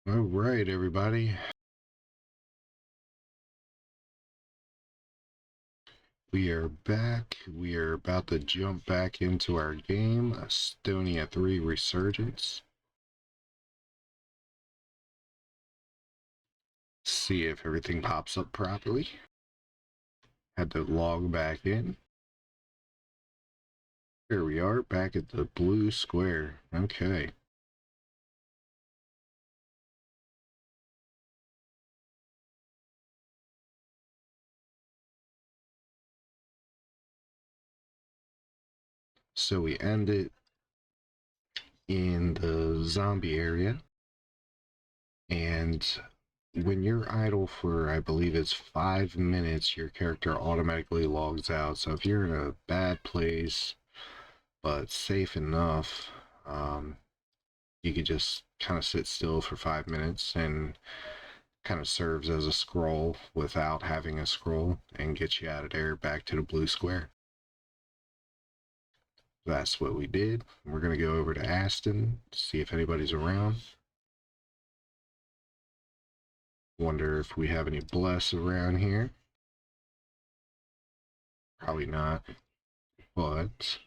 All right, everybody. We are back. We are about to jump back into our game, Astonia 3 Resurgence. See if everything pops up properly. Had to log back in. Here we are, back at the blue square. Okay. So we ended in the zombie area. And when you're idle for, I believe it's 5 minutes, your character automatically logs out. So if you're in a bad place, but safe enough, you could just kind of sit still for 5 minutes and kind of serves as a scroll without having a scroll and get you out of there back to the blue square. That's what we did. We're going to go over to Aston, see if anybody's around. Wonder if we have any bless around here. Probably not. But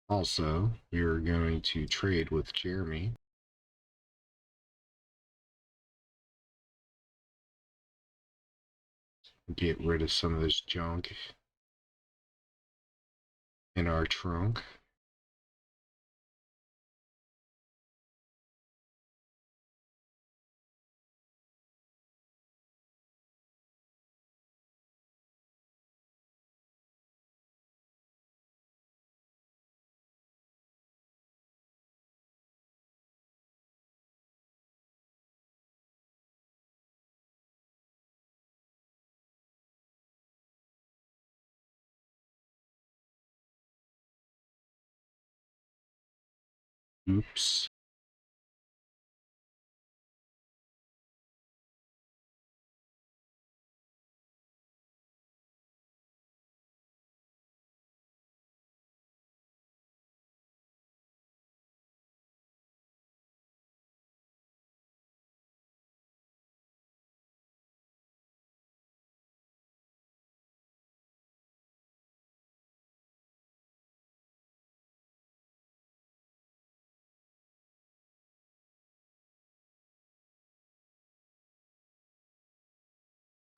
also, we're going to trade with Jeremy. Get rid of some of this junk in our trunk. Oops.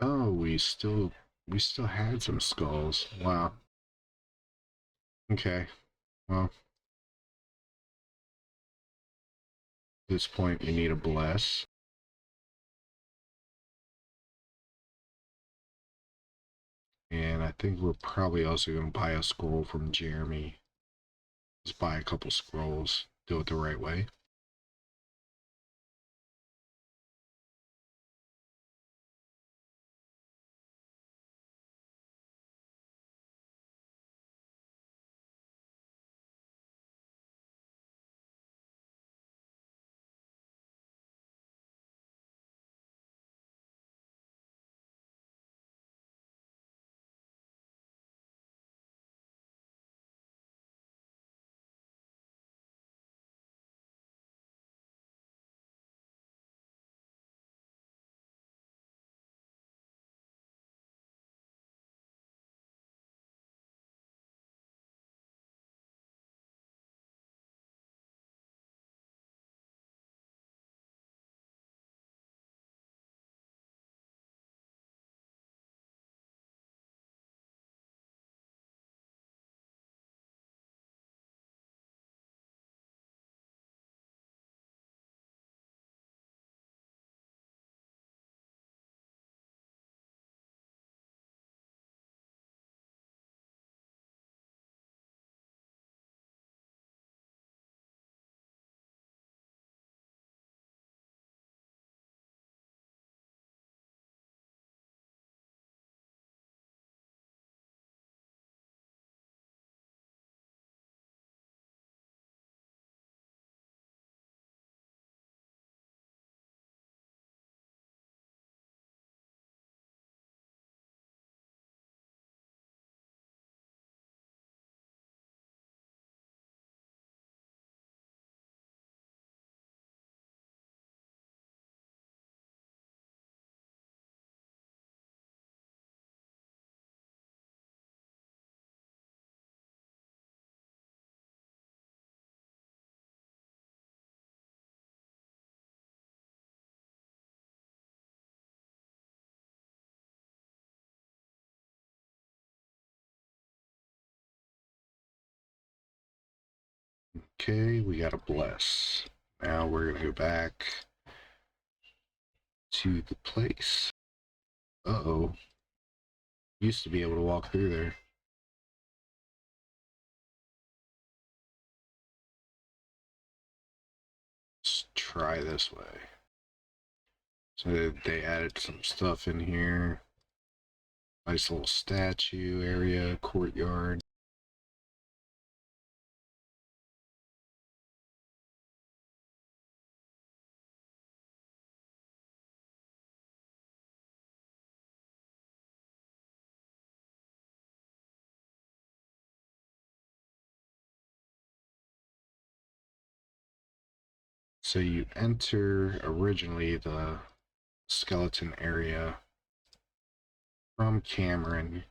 Oh, we still had some skulls. Wow. Okay. Well, at this point we need a bless. And I think we're probably also gonna buy a scroll from Jeremy. Just buy a couple scrolls. Do it the right way. Okay, we got a bless. Now we're gonna go back to the place. Uh-oh. Used to be able to walk through there. Let's try this way. So they added some stuff in here. Nice little statue area, courtyard. So you enter originally the skeleton area from Cameron,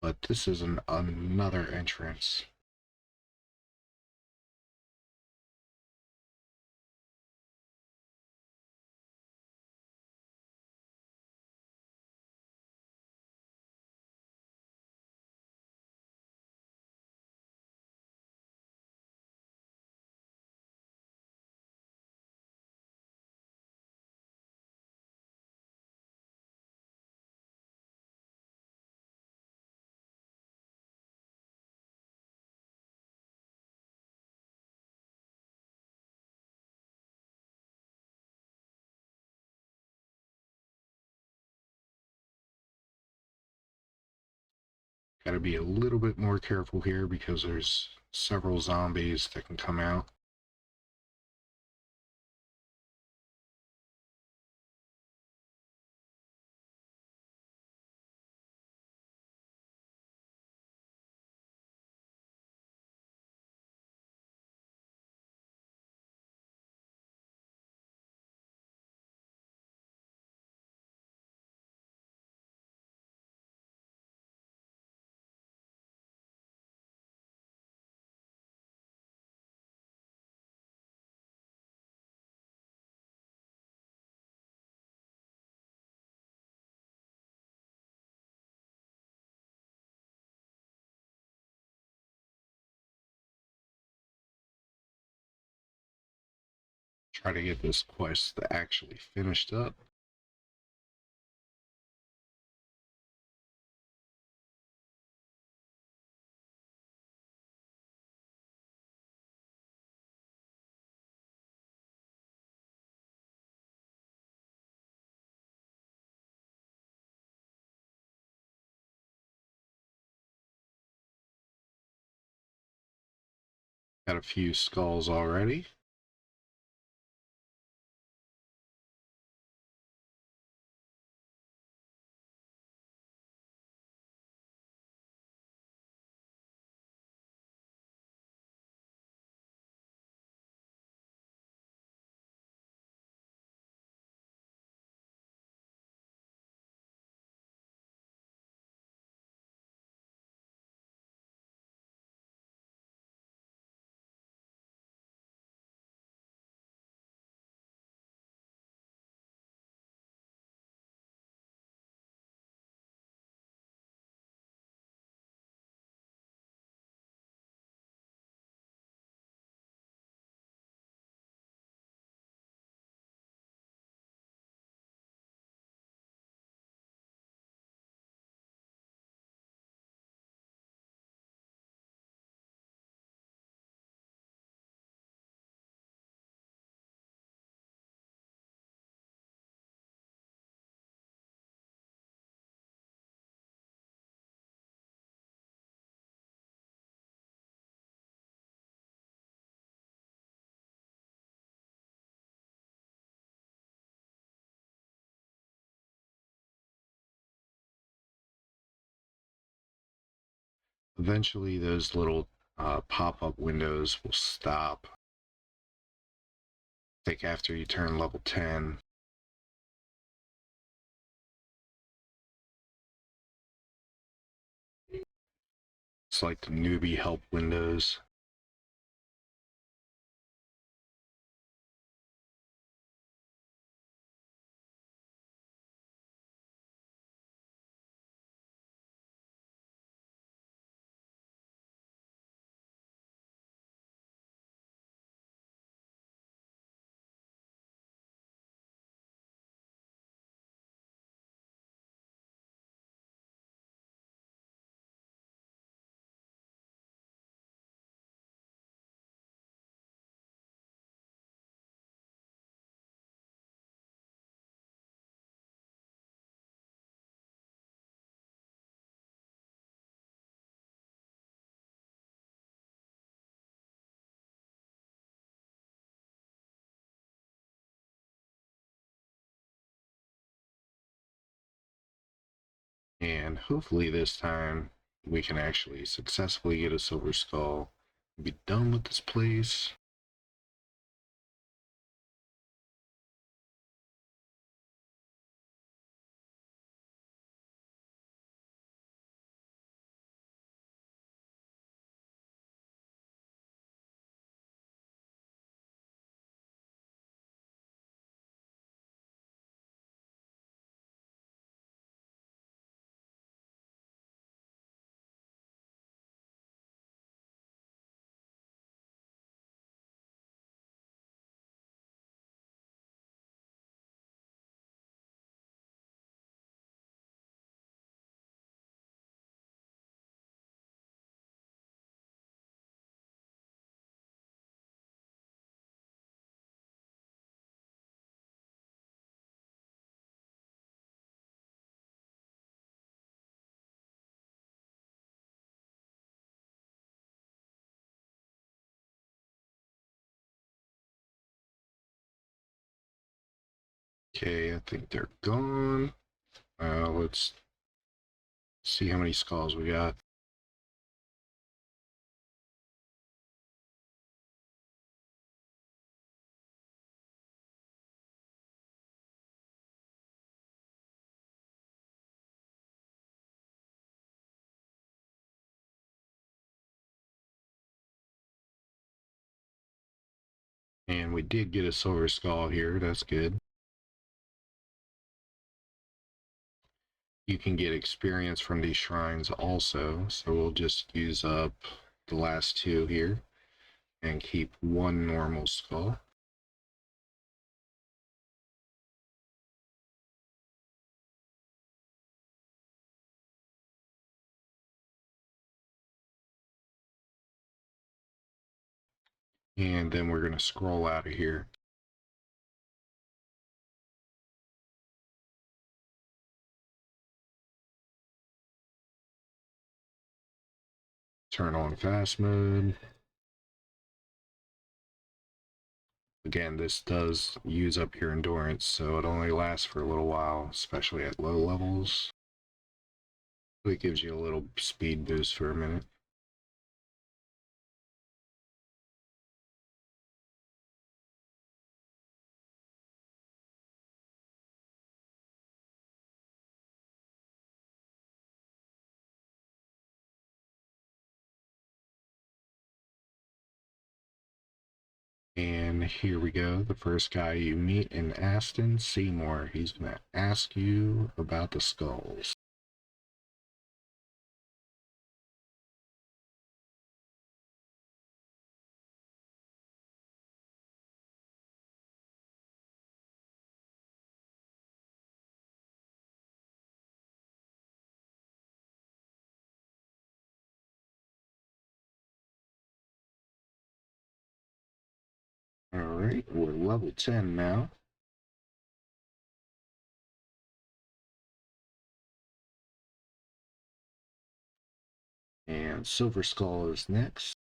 but this is another entrance. Gotta be a little bit more careful here because there's several zombies that can come out. Try to get this quest actually finished up. Got a few skulls already. Eventually, those little pop-up windows will stop. I think after you turn level 10. It's like the newbie help windows. And hopefully this time we can actually successfully get a silver skull and be done with this place. Okay, I think they're gone. Let's see how many skulls we got. And we did get a silver skull here. That's good. You can get experience from these shrines also. So we'll just use up the last two here and keep one normal skull. And then we're going to scroll out of here. Turn on fast mode. Again, this does use up your endurance, so it only lasts for a little while, especially at low levels. It gives you a little speed boost for a minute. And here we go. The first guy you meet in Aston, Seymour. He's going to ask you about the skulls. Alright, we're level 10 now. And Silver Skull is next.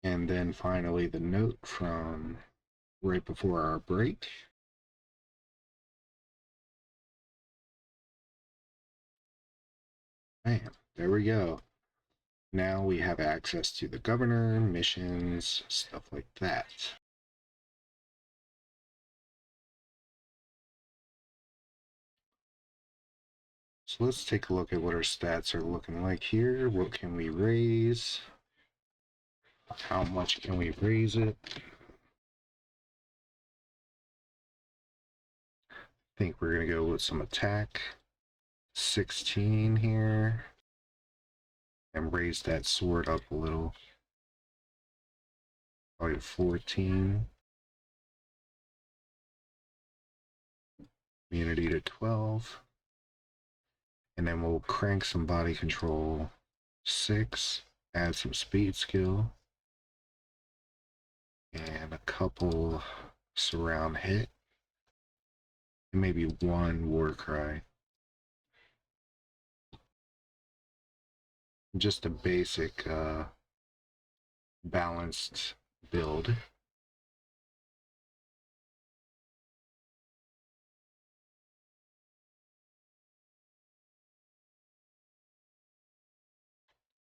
And then finally the note from right before our break. Bam, there we go. Now we have access to the governor, missions, stuff like that. So let's take a look at what our stats are looking like here. What can we raise? How much can we raise it? I think we're going to go with some attack. 16 here. And raise that sword up a little. Probably 14. Immunity to 12. And then we'll crank some body control. 6. Add some speed skill. And a couple surround hit. And maybe one war cry. Just a basic balanced build.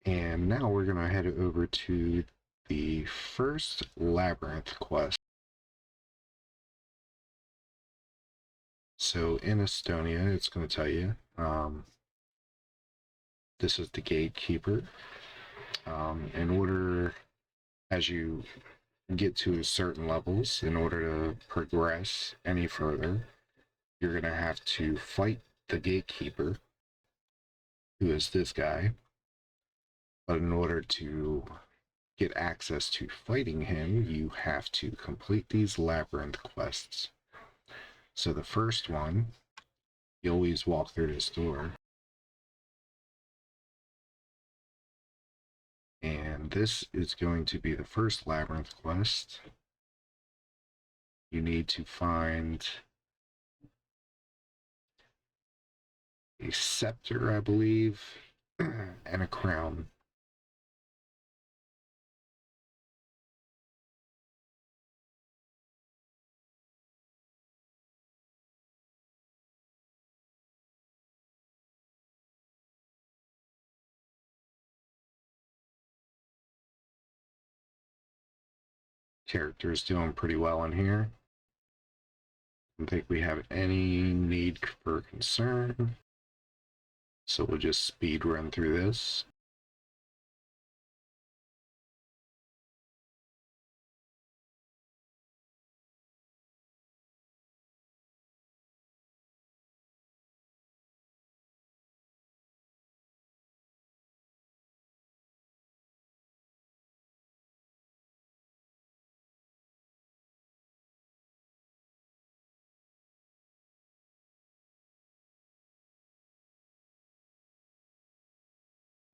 And now we're going to head over to the first labyrinth quest. So in Astonia, it's going to tell you, this is the gatekeeper. In order, as you get to certain levels, in order to progress any further, you're going to have to fight the gatekeeper, who is this guy. But in order to get access to fighting him, you have to complete these labyrinth quests. So the first one, you always walk through this door. And this is going to be the first labyrinth quest. You need to find a scepter, I believe, and a crown. Character's doing pretty well in here. I don't think we have any need for concern. So we'll just speed run through this.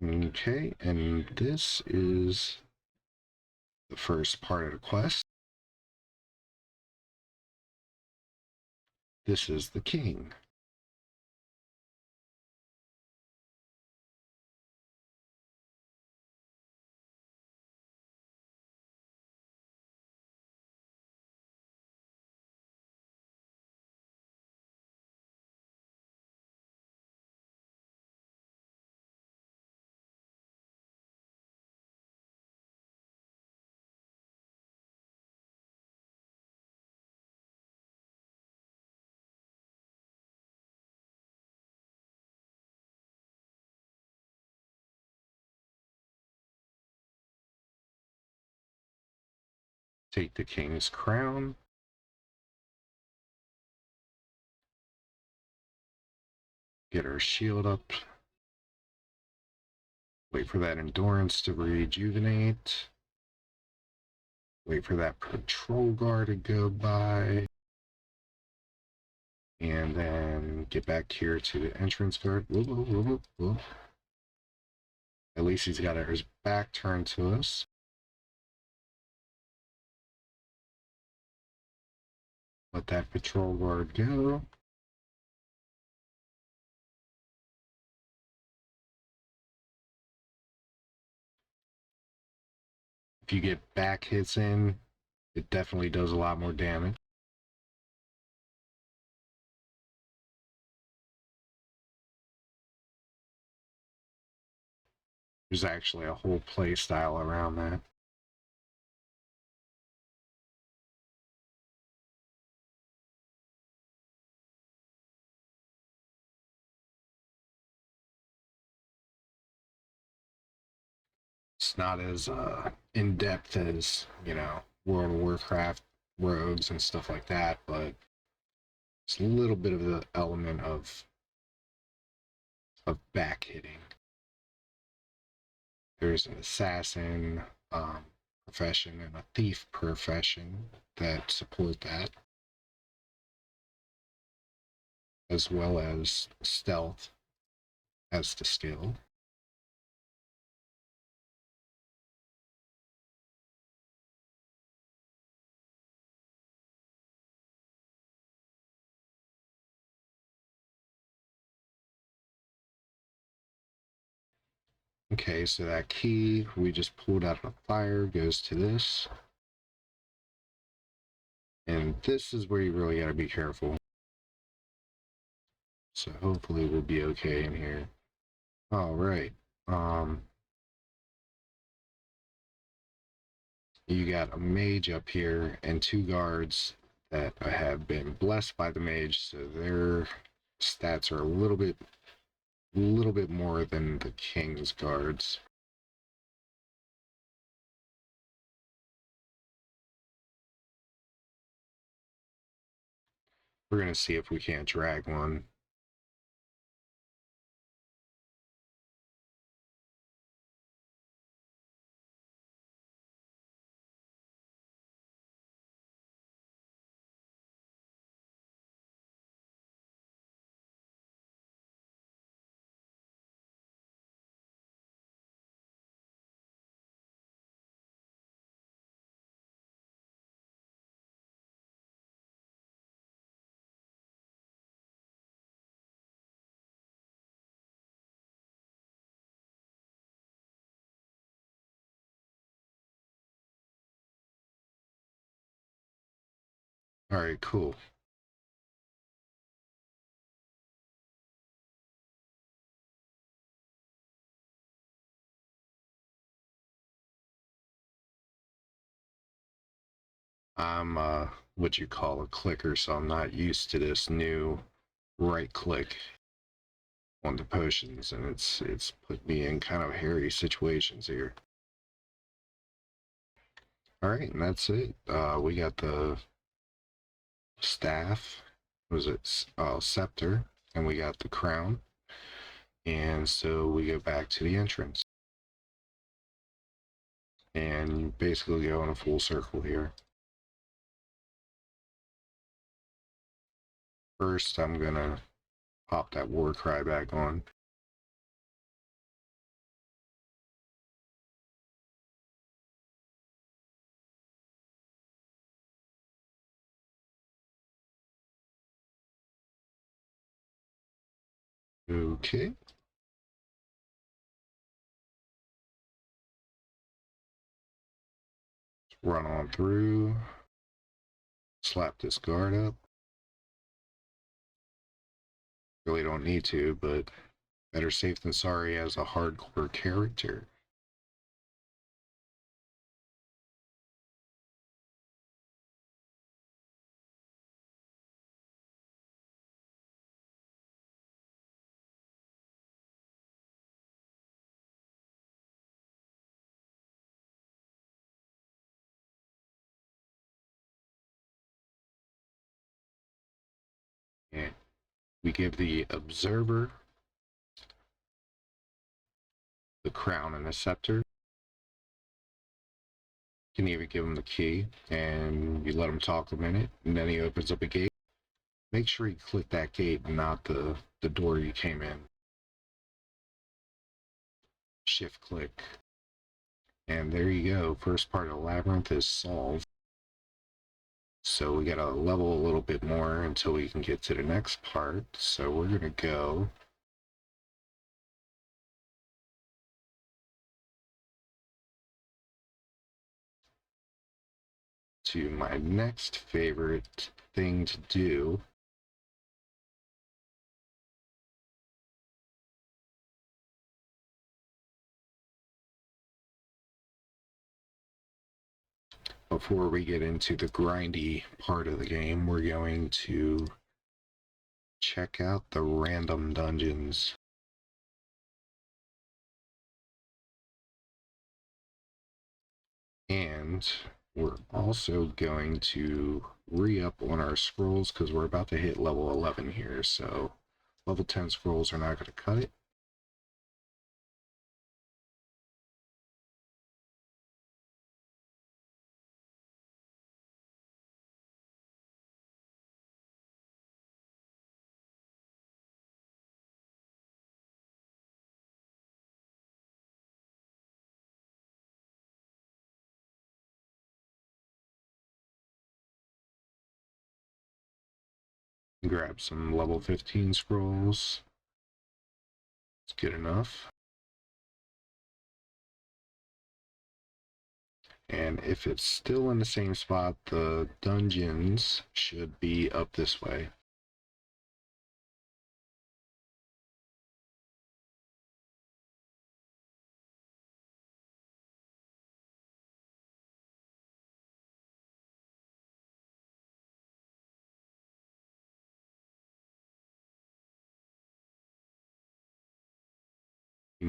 Okay, and this is the first part of the quest. This is the king. Take the king's crown. Get our shield up. Wait for that endurance to rejuvenate. Wait for that patrol guard to go by. And then get back here to the entrance guard. Whoa, whoa, whoa, whoa. At least he's got his back turned to us. Let that patrol guard go. If you get back hits in, it definitely does a lot more damage. There's actually a whole play style around that. It's not as in-depth as, World of Warcraft rogues and stuff like that, but it's a little bit of the element of back hitting. There's an assassin profession and a thief profession that support that, as well as stealth as the skill. Okay, so that key we just pulled out of the fire goes to this. And this is where you really gotta be careful. So hopefully we'll be okay in here. All right. You got a mage up here and 2 guards that have been blessed by the mage, so their stats are a little bit more than the king's guards. We're gonna see if we can't drag one. All right, cool. I'm what you call a clicker, so I'm not used to this new right click on the potions, and it's put me in kind of hairy situations here. All right, and that's it. We got the staff. Was it scepter? And we got the crown. And so we go back to the entrance, and you basically go in a full circle here. First, I'm gonna pop that war cry back on. Okay. Run on through. Slap this guard up. Really don't need to, but better safe than sorry as a hardcore character. And we give the observer the crown and the scepter. You can even give him the key, and you let him talk a minute, and then he opens up a gate. Make sure you click that gate, not the door you came in. Shift click. And there you go. First part of the labyrinth is solved. So we gotta level a little bit more until we can get to the next part. So we're gonna go to my next favorite thing to do. Before we get into the grindy part of the game, we're going to check out the random dungeons. And we're also going to re-up on our scrolls because we're about to hit level 11 here. So level 10 scrolls are not going to cut it. Grab some level 15 scrolls. It's good enough. And if it's still in the same spot, the dungeons should be up this way.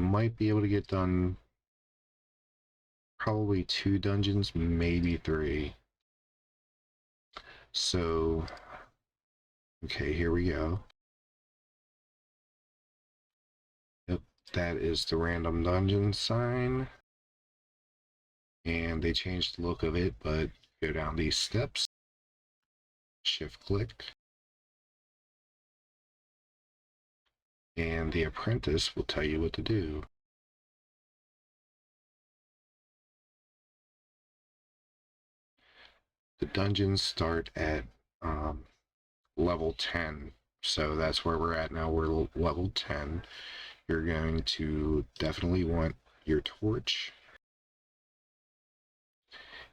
might be able to get done probably 2 dungeons, maybe 3. So, okay, here we go. Yep, that is the random dungeon sign. And they changed the look of it, but go down these steps, shift click, and the apprentice will tell you what to do. The dungeons start at level 10, so that's where we're at now. We're level 10. You're going to definitely want your torch.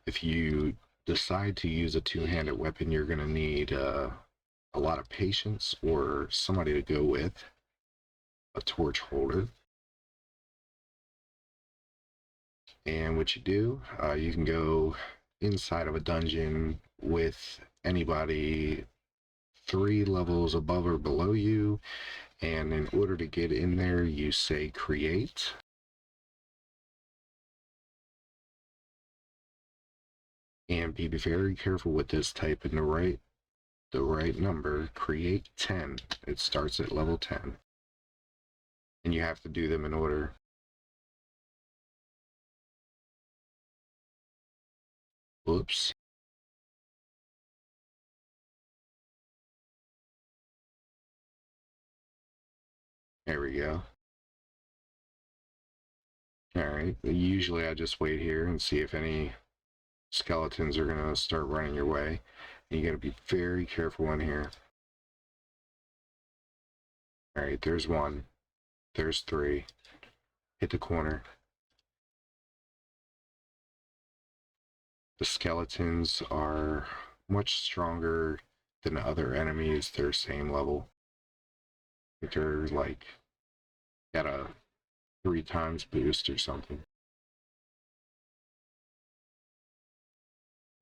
If you decide to use a two-handed weapon, you're going to need a lot of patience or somebody to go with a torch holder. And what you do, you can go inside of a dungeon with anybody 3 levels above or below you, and in order to get in there, you say create. And be very careful with this. Type in the right number. Create 10. It starts at level 10. And you have to do them in order. Whoops. There we go. Alright, usually I just wait here and see if any skeletons are going to start running your way. And you got to be very careful in here. Alright, there's 1. There's 3. Hit the corner. The skeletons are much stronger than other enemies. They're same level. They're like got a 3 times boost or something.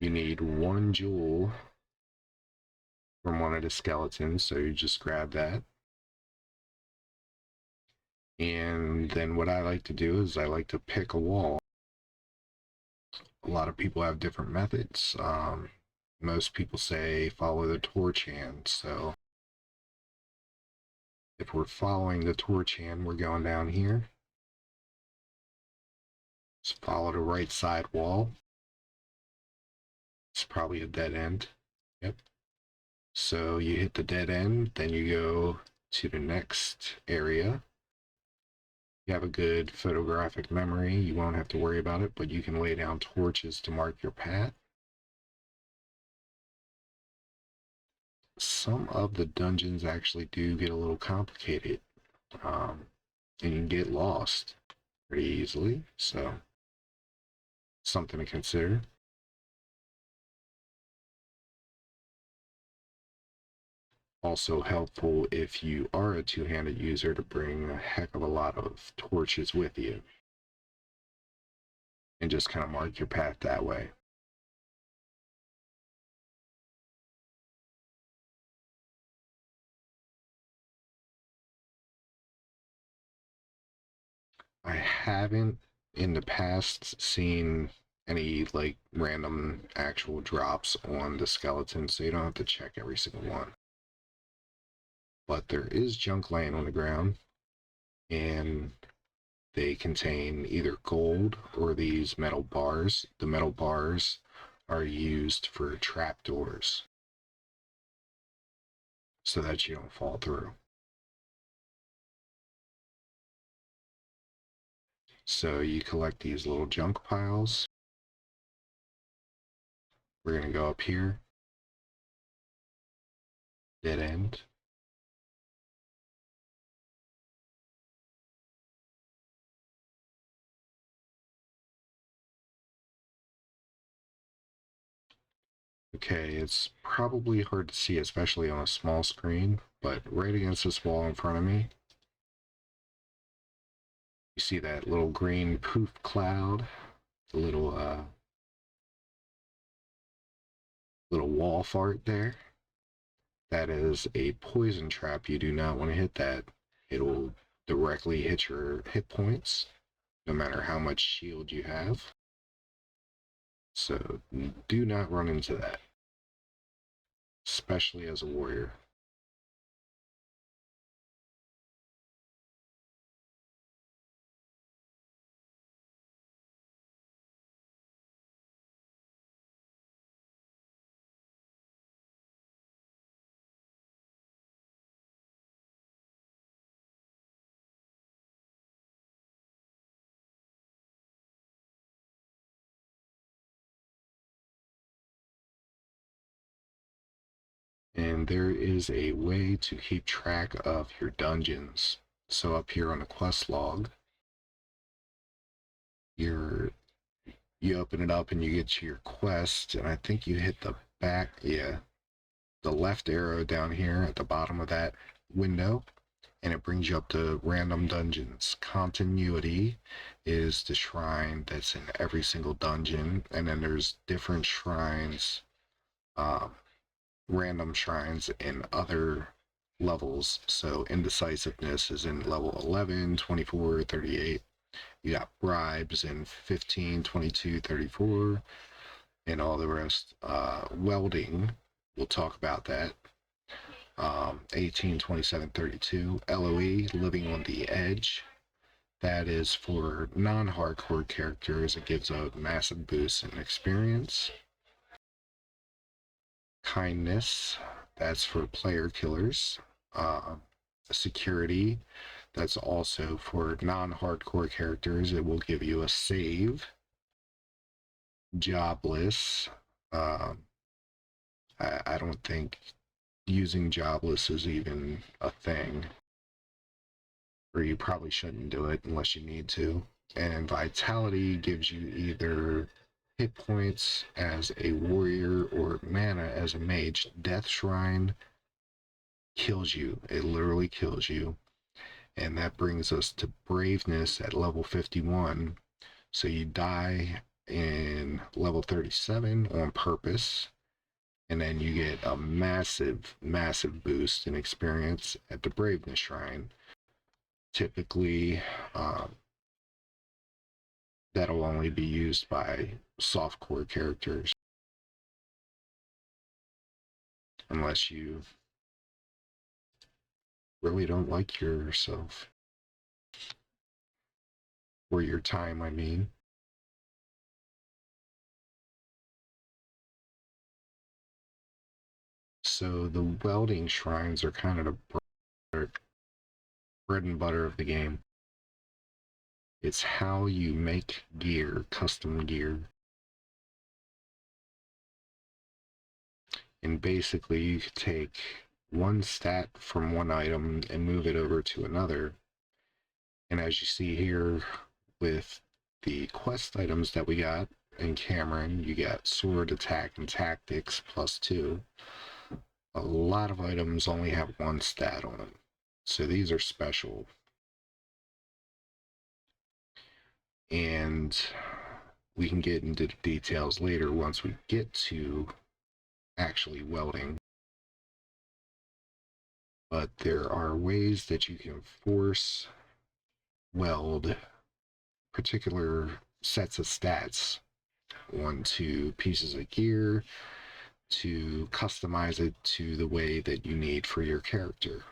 You need 1 jewel from one of the skeletons, so you just grab that. And then what I like to do is I like to pick a wall. A lot of people have different methods. Most people say follow the torch hand. So if we're following the torch hand, we're going down here. Just follow the right side wall. It's probably a dead end. Yep. So you hit the dead end, then you go to the next area. You have a good photographic memory, you won't have to worry about it, but you can lay down torches to mark your path. Some of the dungeons actually do get a little complicated, and you can get lost pretty easily, so something to consider. Also helpful if you are a two-handed user to bring a heck of a lot of torches with you and just kind of mark your path that way. I haven't in the past seen any like random actual drops on the skeleton, so you don't have to check every single one. But there is junk laying on the ground, and they contain either gold or these metal bars. The metal bars are used for trapdoors so that you don't fall through. So you collect these little junk piles. We're going to go up here. Dead end. Okay, it's probably hard to see, especially on a small screen, but right against this wall in front of me, you see that little green poof cloud, the little wall fart there. That is a poison trap. You do not want to hit that. It'll directly hit your hit points, no matter how much shield you have. So do not run into that, especially as a warrior. And there is a way to keep track of your dungeons. So up here on the quest log, you open it up and you get to your quest, and I think you hit the back, yeah, the left arrow down here at the bottom of that window, and it brings you up to random dungeons. Continuity is the shrine that's in every single dungeon, and then there's different shrines, uh, random shrines in other levels. So indecisiveness is in level 11, 24, 38. You got bribes in 15, 22, 34, and all the rest. Welding, we'll talk about that. 18, 27, 32. LOE, living on the edge. That is for non-hardcore characters. It gives a massive boost in experience. Kindness, that's for player killers. Security, that's also for non-hardcore characters. It will give you a save. Jobless, I don't think using jobless is even a thing, or you probably shouldn't do it unless you need to. And vitality gives you either hit points as a warrior or mana as a mage. Death Shrine kills you. It literally kills you. And that brings us to braveness at level 51. So you die in level 37 on purpose, and then you get a massive, massive boost in experience at the braveness shrine. Typically, that'll only be used by softcore characters, unless you really don't like yourself, or your time, I mean. So the welding shrines are kind of the bread and butter of the game. It's how you make gear, custom gear. And basically, you could take one stat from one item and move it over to another. And as you see here with the quest items that we got in Cameron, you got sword, attack, and tactics +2. A lot of items only have one stat on them, so these are special. And we can get into the details later once we get to actually welding. But there are ways that you can force weld particular sets of stats onto pieces of gear to customize it to the way that you need for your character.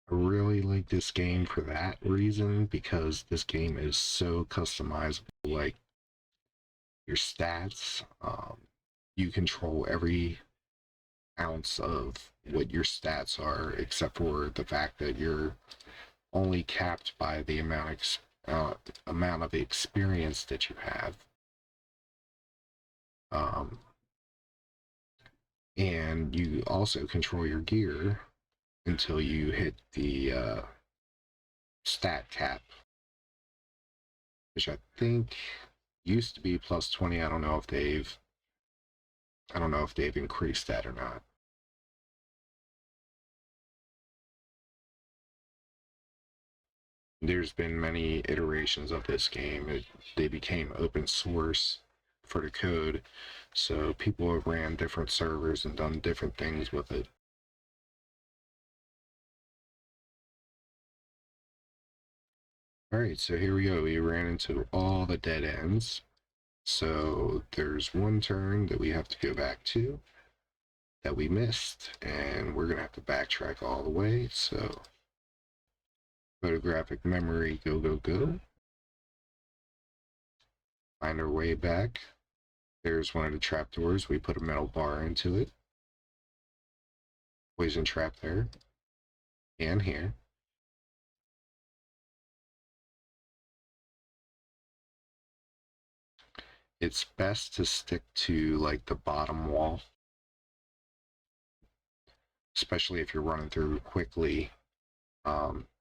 I really like this game for that reason, because this game is so customizable. Like your stats, you control every ounce of what your stats are, except for the fact that you're only capped by the amount of experience that you have. And you also control your gear until you hit the stat cap, which I think used to be +20. I don't know if they've increased that or not. There's been many iterations of this game. They became open source for the code, so people have ran different servers and done different things with it. Alright, so here we go. We ran into all the dead ends. So there's one turn that we have to go back to that we missed, and we're going to have to backtrack all the way. So photographic memory, go, go, go. Find our way back. There's one of the trapdoors. We put a metal bar into it. Poison trap there. And here. It's best to stick to like the bottom wall, especially if you're running through quickly.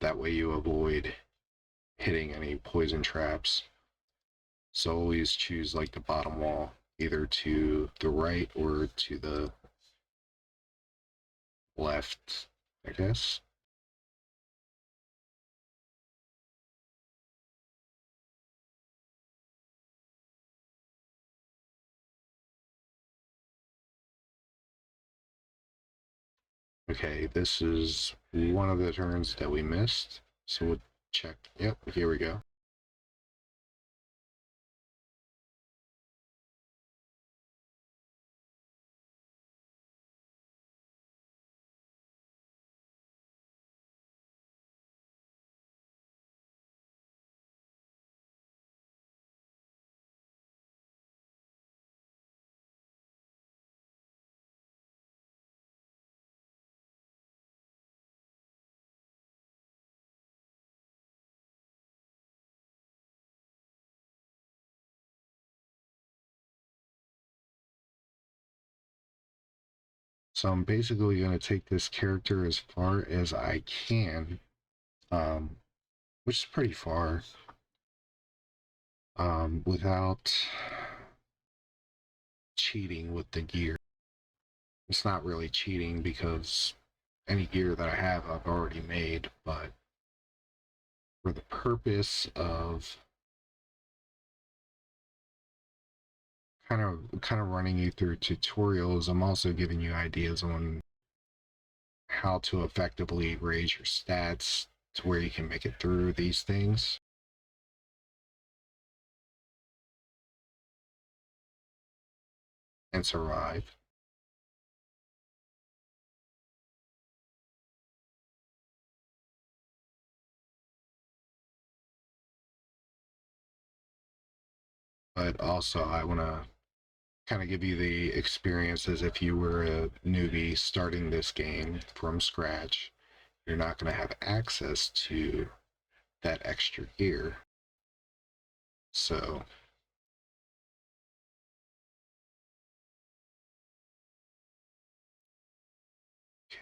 That way you avoid hitting any poison traps. So always choose like the bottom wall, either to the right or to the left, I guess. Okay, this is one of the turns that we missed. So we'll check. Yep, here we go. So I'm basically going to take this character as far as I can, which is pretty far, without cheating with the gear. It's not really cheating because any gear that I have I've already made, but for the purpose of kind of running you through tutorials, I'm also giving you ideas on how to effectively raise your stats to where you can make it through these things and survive. But also I want to kind of give you the experience as if you were a newbie starting this game from scratch. You're not going to have access to that extra gear. So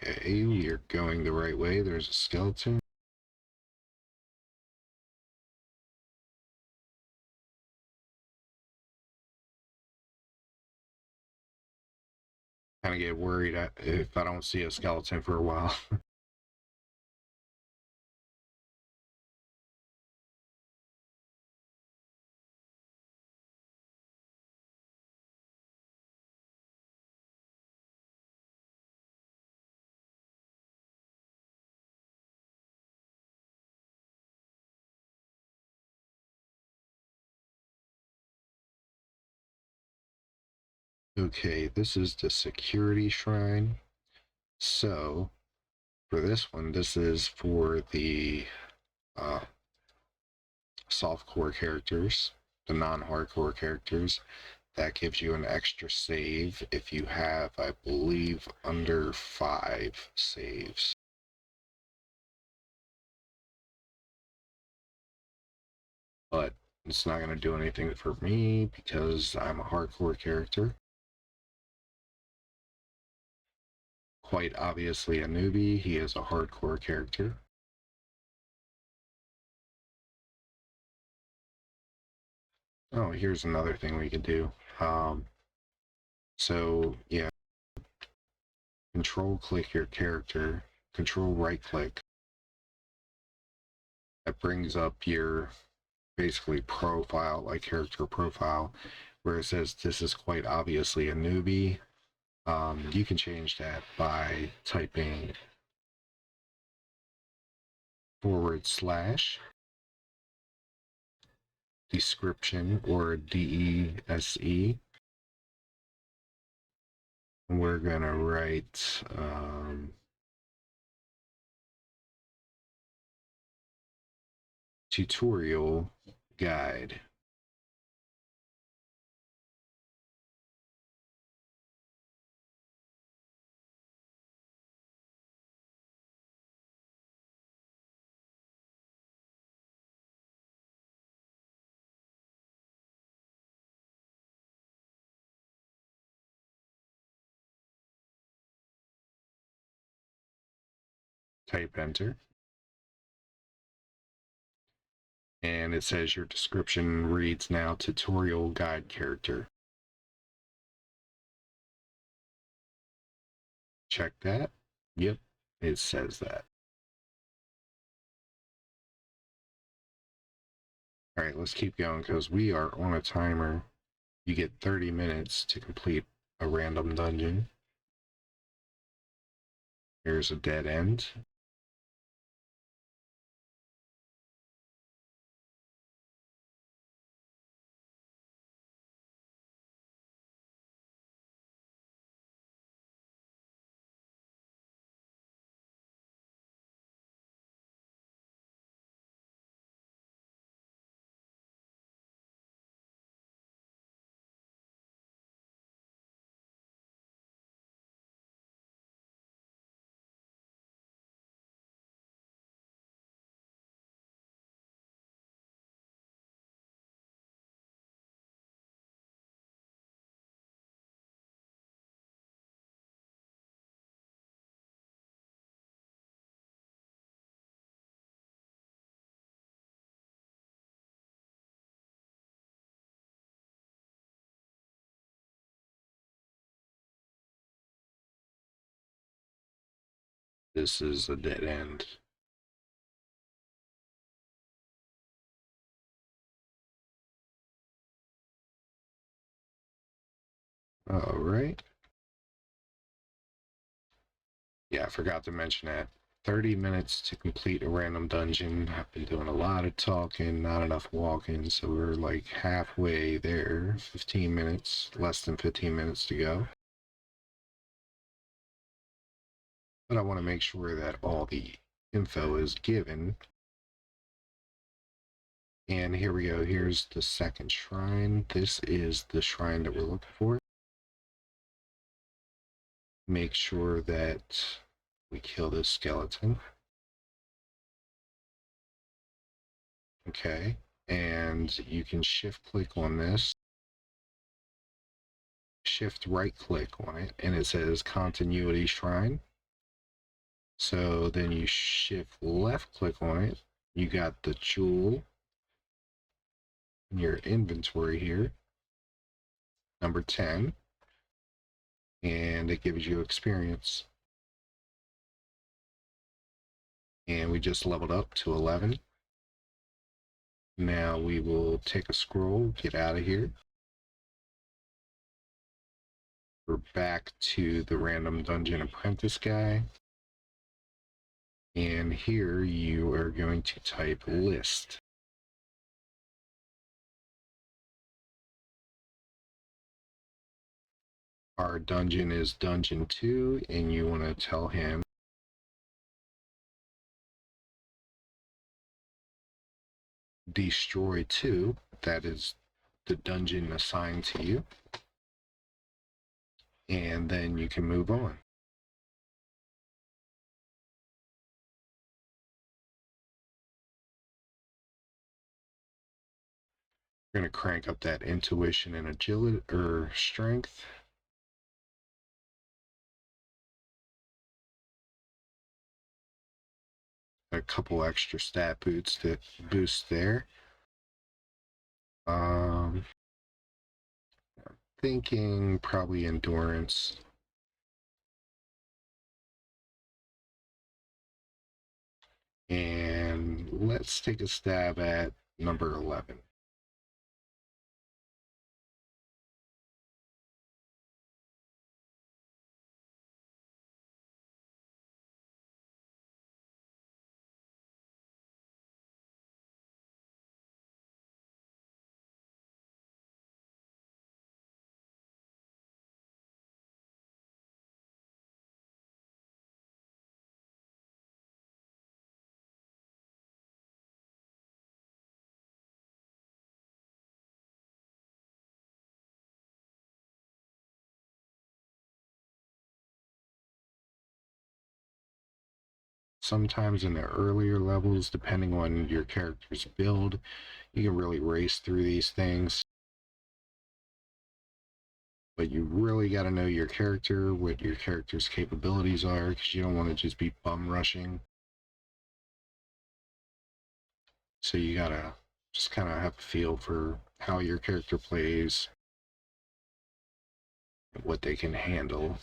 okay, we are going the right way. There's a skeleton. Kind of get worried if I don't see a skeleton for a while. Okay, this is the security shrine. So for this one, this is for the uh, softcore characters, the non-hardcore characters. That gives you an extra save if you have, I believe, under 5 saves. But it's not going to do anything for me because I'm a hardcore character. Quite obviously a newbie, he is a hardcore character. Oh, here's another thing we can do. So yeah, control click your character, control right click. that brings up your basically profile, like character profile, where it says this is quite obviously a newbie. You can change that by typing / description, or DESE. We're gonna write tutorial guide. Type enter. And it says your description reads now tutorial guide character. Check that. Yep, it says that. All right, let's keep going because we are on a timer. You get 30 minutes to complete a random dungeon. Here's a dead end. This is a dead end. All right. Yeah, I forgot to mention that. 30 minutes to complete a random dungeon. I've been doing a lot of talking, not enough walking, so we're like halfway there. 15 minutes, less than 15 minutes to go. But I want to make sure that all the info is given. And here we go. Here's the second shrine. This is the shrine that we're looking for. Make sure that we kill this skeleton. Okay. And you can shift click on this. Shift right click on it, and it says continuity shrine. So then you shift left click on it. You got the jewel in your inventory here, number 10, and it gives you experience. And we just leveled up to 11. Now we will take a scroll, get out of here. We're back to the random dungeon apprentice guy. And here you are going to type list. Our dungeon is dungeon 2, and you want to tell him destroy 2. That is the dungeon assigned to you. And then you can move on. We're going to crank up that intuition and agility, or strength. A couple extra stat boosts to boost there. Thinking probably endurance. And let's take a stab at number 11. Sometimes in the earlier levels, depending on your character's build, you can really race through these things. But you really got to know your character, what your character's capabilities are, because you don't want to just be bum rushing. So you got to just kind of have a feel for how your character plays, what they can handle.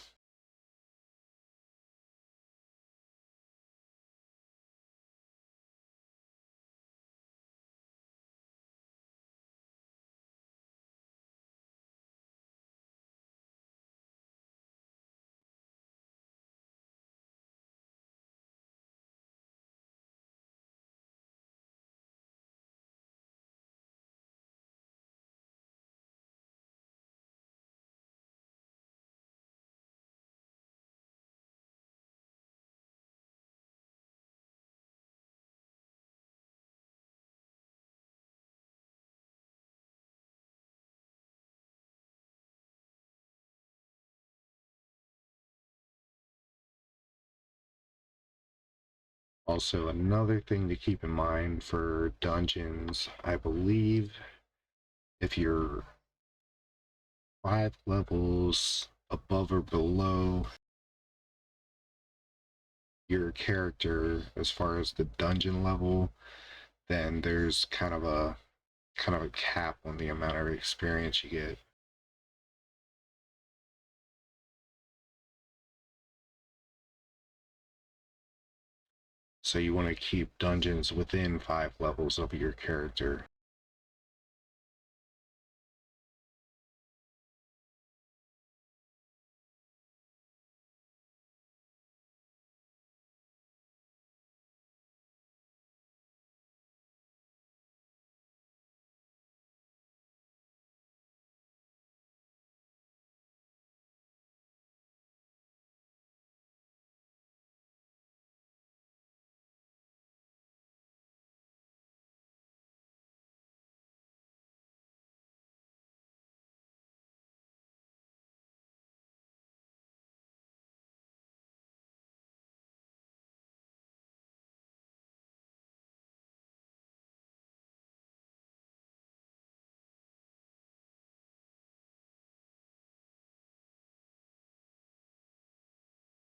Also, another thing to keep in mind for dungeons, I believe if you're 5 levels above or below your character as far as the dungeon level, then there's kind of a cap on the amount of experience you get. So you want to keep dungeons within 5 levels of your character.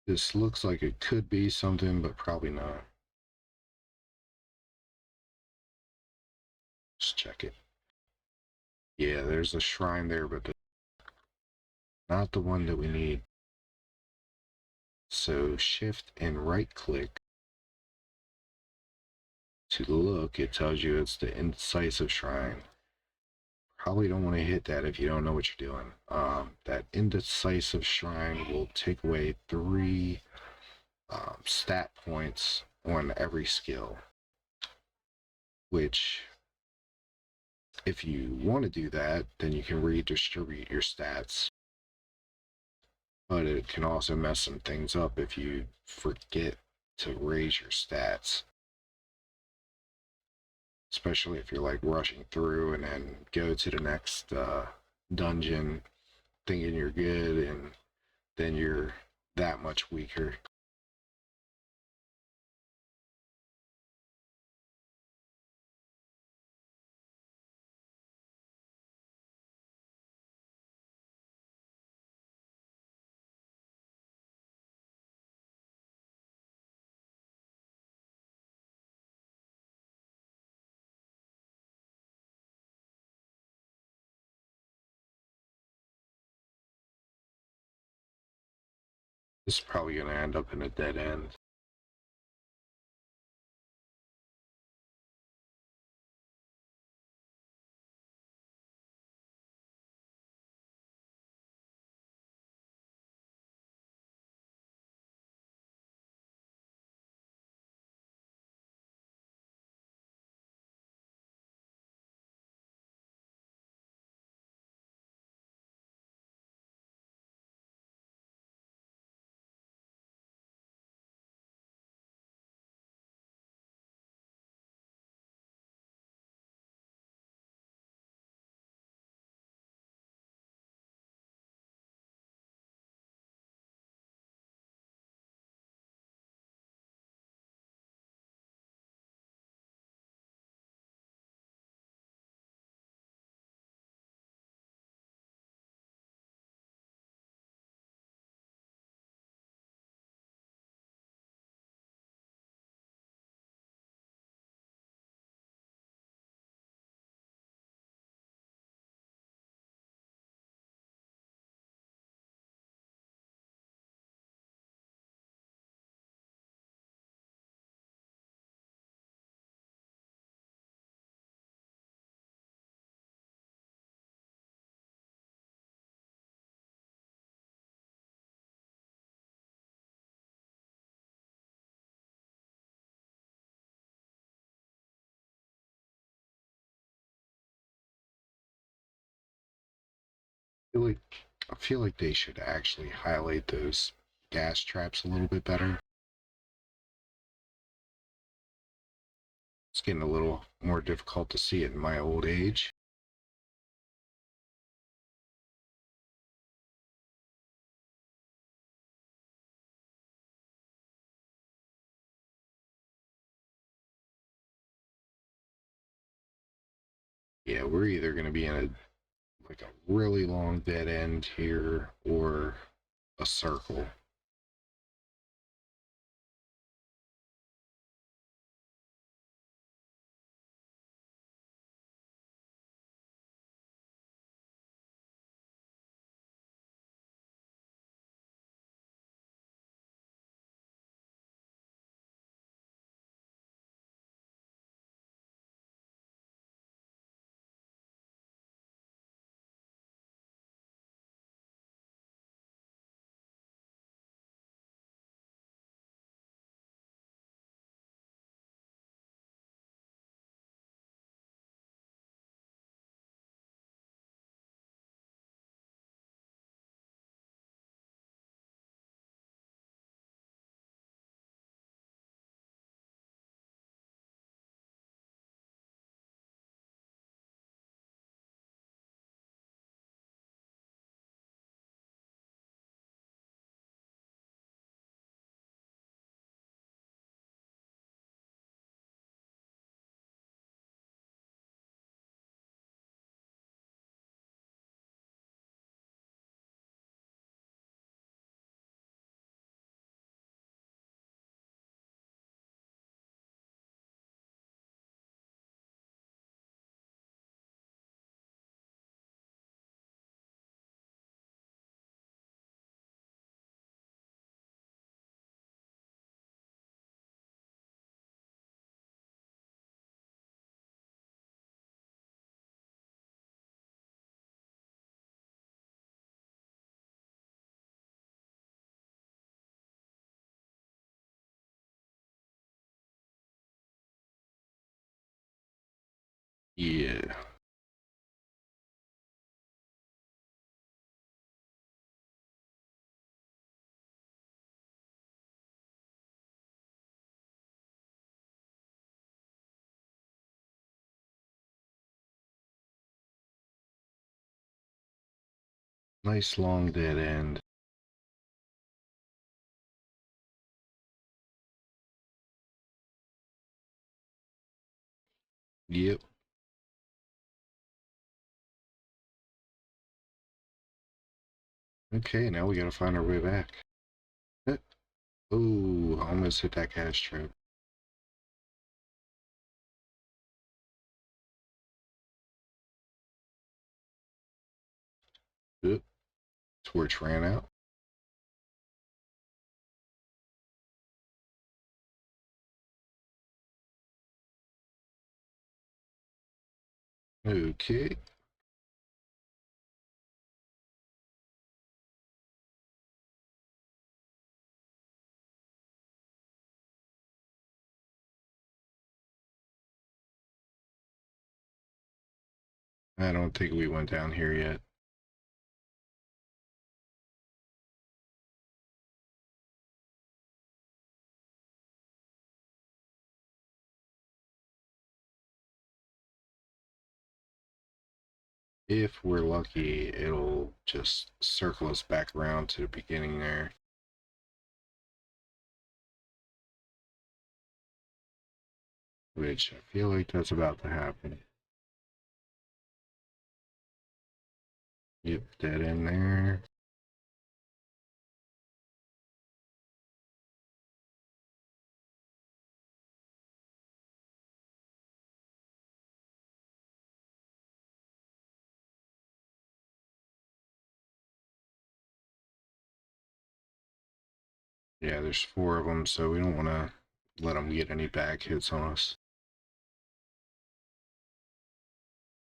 This looks like it could be something, but probably not. Just check it. Yeah, there's a shrine there, but not the one that we need. So shift and right click to look. It tells you it's the indecisive shrine. Probably don't want to hit that if you don't know what you're doing. That indecisive shrine will take away 3 stat points on every skill, which if you want to do that, then you can redistribute your stats. But it can also mess some things up if you forget to raise your stats. Especially if you're like rushing through and then go to the next dungeon thinking you're good, and then you're that much weaker. This is probably going to end up in a dead end. like I feel like they should actually highlight those gas traps a little bit better. It's getting a little more difficult to see it in my old age. Yeah, we're either going to be in a really long dead end here or a circle. Yeah. Nice long dead end. Yep. Okay, now we gotta find our way back. Oh, I almost hit that gas trap. Oop, torch ran out. Okay. I don't think we went down here yet. If we're lucky, it'll just circle us back around to the beginning there. Which I feel like that's about to happen. Yep, dead end there. Yeah, there's 4 of them, so we don't want to let them get any back hits on us.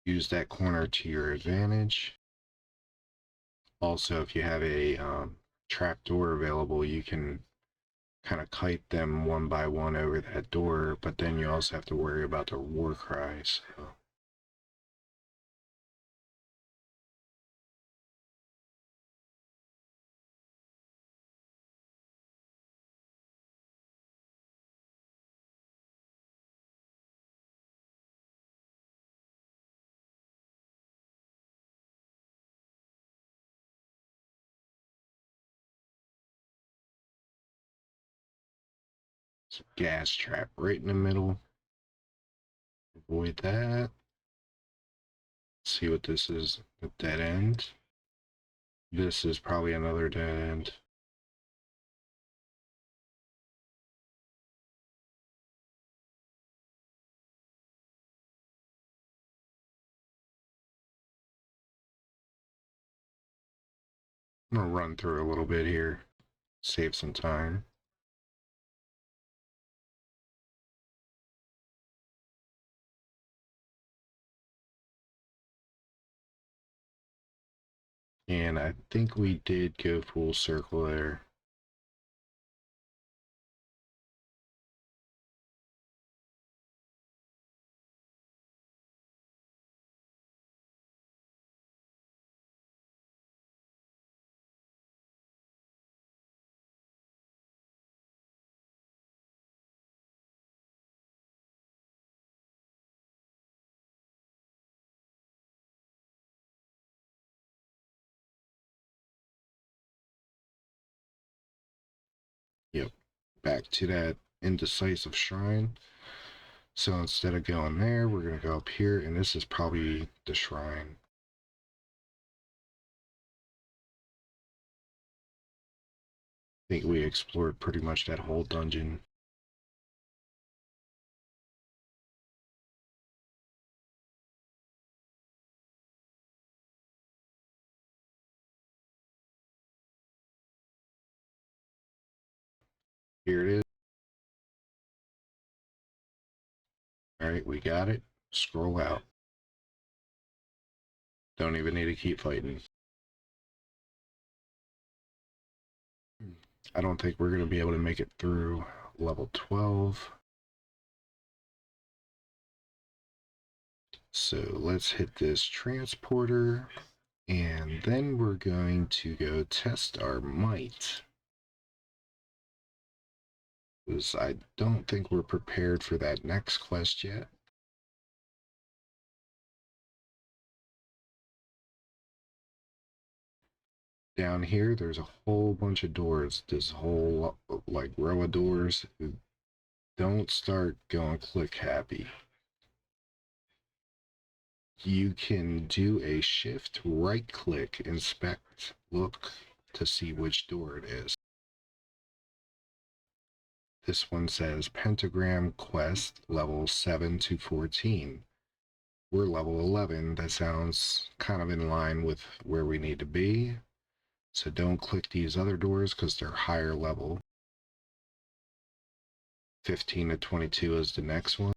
Use that corner to your advantage. Also, if you have a trap door available, you can kind of kite them one by one over that door, but then you also have to worry about the war cry. So Gas trap right in the middle. Avoid that. See what this is. A dead end. This is probably another dead end. I'm gonna run through a little bit here. Save some time. And I think we did go full circle there. Yep, back to that indecisive shrine. So instead of going there, we're going to go up here, and this is probably the shrine. I think we explored pretty much that whole dungeon. Here it is. All right, we got it. Scroll out. Don't even need to keep fighting. I don't think we're going to be able to make it through level 12. So let's hit this transporter, and then we're going to go test our might. Because I don't think we're prepared for that next quest yet. Down here, there's a whole bunch of doors. This whole, like, row of doors. Don't start going click happy. You can do a shift right click, inspect, look to see which door it is. This one says Pentagram Quest level 7 to 14. We're level 11. That sounds kind of in line with where we need to be. So don't click these other doors because they're higher level. 15 to 22 is the next one.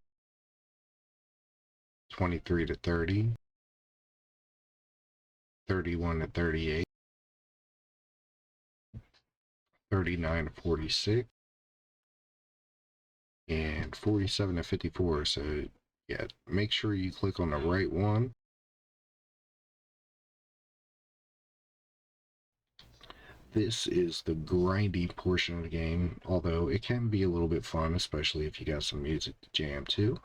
23 to 30. 31 to 38. 39 to 46. And 47 to 54. So yeah, make sure you click on the right one. This is the grindy portion of the game, although it can be a little bit fun, especially if you got some music to jam to.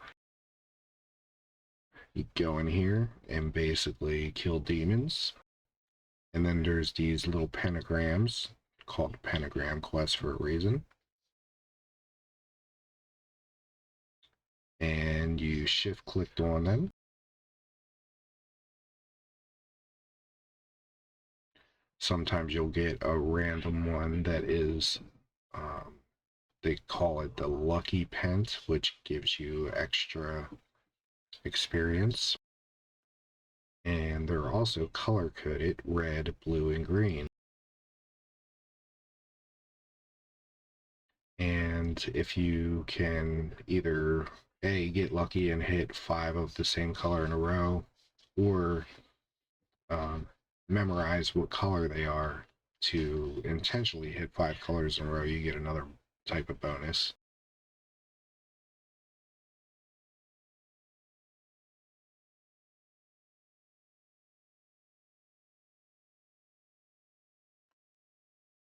You go in here and basically kill demons. And then there's these little pentagrams, called pentagram quests for a reason. And you shift clicked on them. Sometimes you'll get a random one that is, they call it the lucky pent, which gives you extra experience. And they're also color coded red, blue, and green. And if you can either A, get lucky and hit 5 of the same color in a row, or memorize what color they are to intentionally hit 5 colors in a row, you get another type of bonus.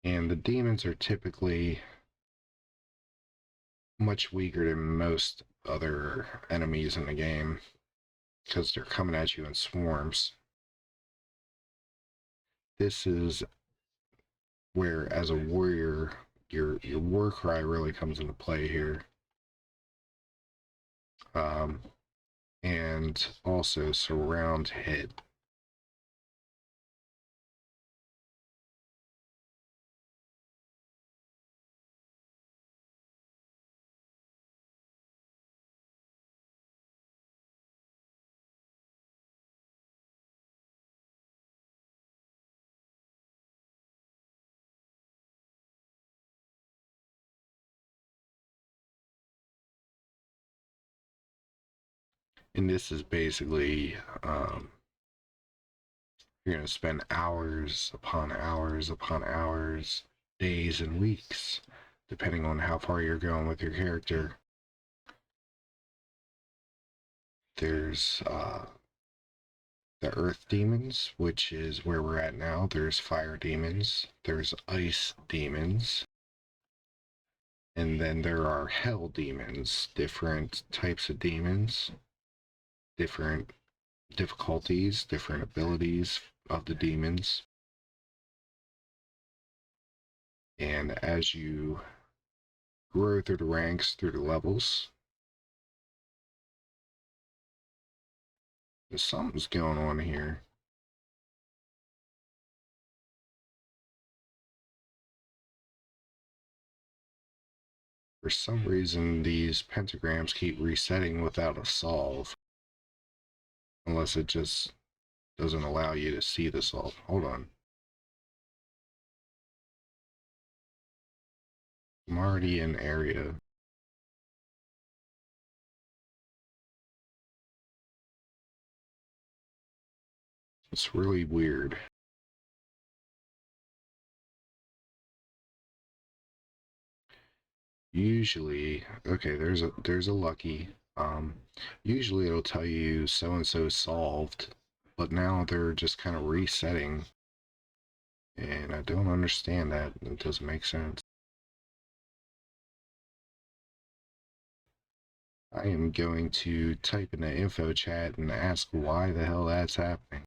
And the demons are typically much weaker than most other enemies in the game because they're coming at you in swarms. This is where, as a warrior, your war cry really comes into play here. And also surround hit. And this is basically, you're going to spend hours upon hours upon hours, days and weeks, depending on how far you're going with your character. There's the earth demons, which is where we're at now. There's fire demons. There's ice demons. And then there are hell demons, different types of demons, different difficulties, different abilities of the demons. And as you grow through the ranks, through the levels, something's going on here. For some reason, these pentagrams keep resetting without a solve. Unless it just doesn't allow you to see the solve. Hold on. I'm already in area. It's really weird. Usually, okay, there's a lucky. Usually it'll tell you so and so solved, but now they're just kind of resetting, and I don't understand that. It doesn't make sense. I am going to type in the info chat and ask why the hell that's happening.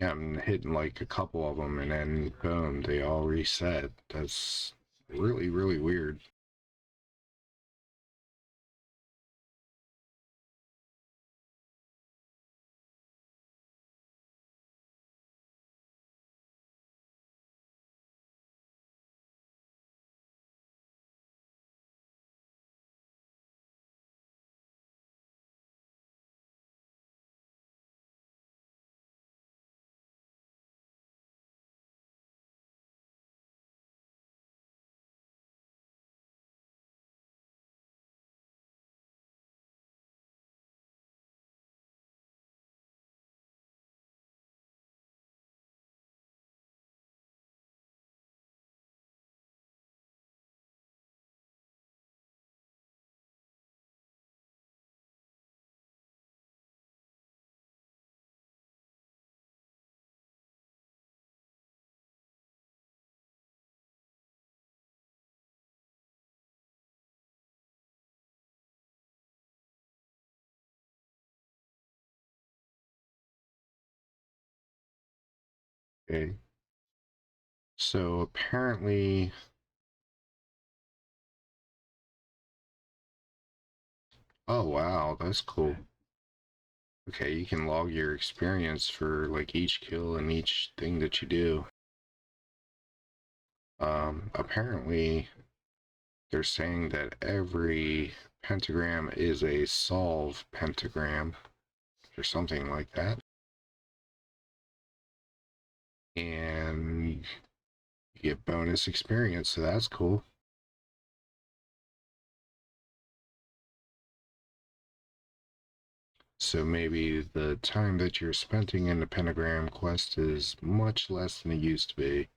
Yeah, I'm hitting like a couple of them and then boom, they all reset. That's really, really weird. Okay. So apparently, oh wow, that's cool. Okay, you can log your experience for like each kill and each thing that you do. Apparently, they're saying that every pentagram is a solve pentagram or something like that. And you get bonus experience, so that's cool. So maybe the time that you're spending in the pentagram quest is much less than it used to be.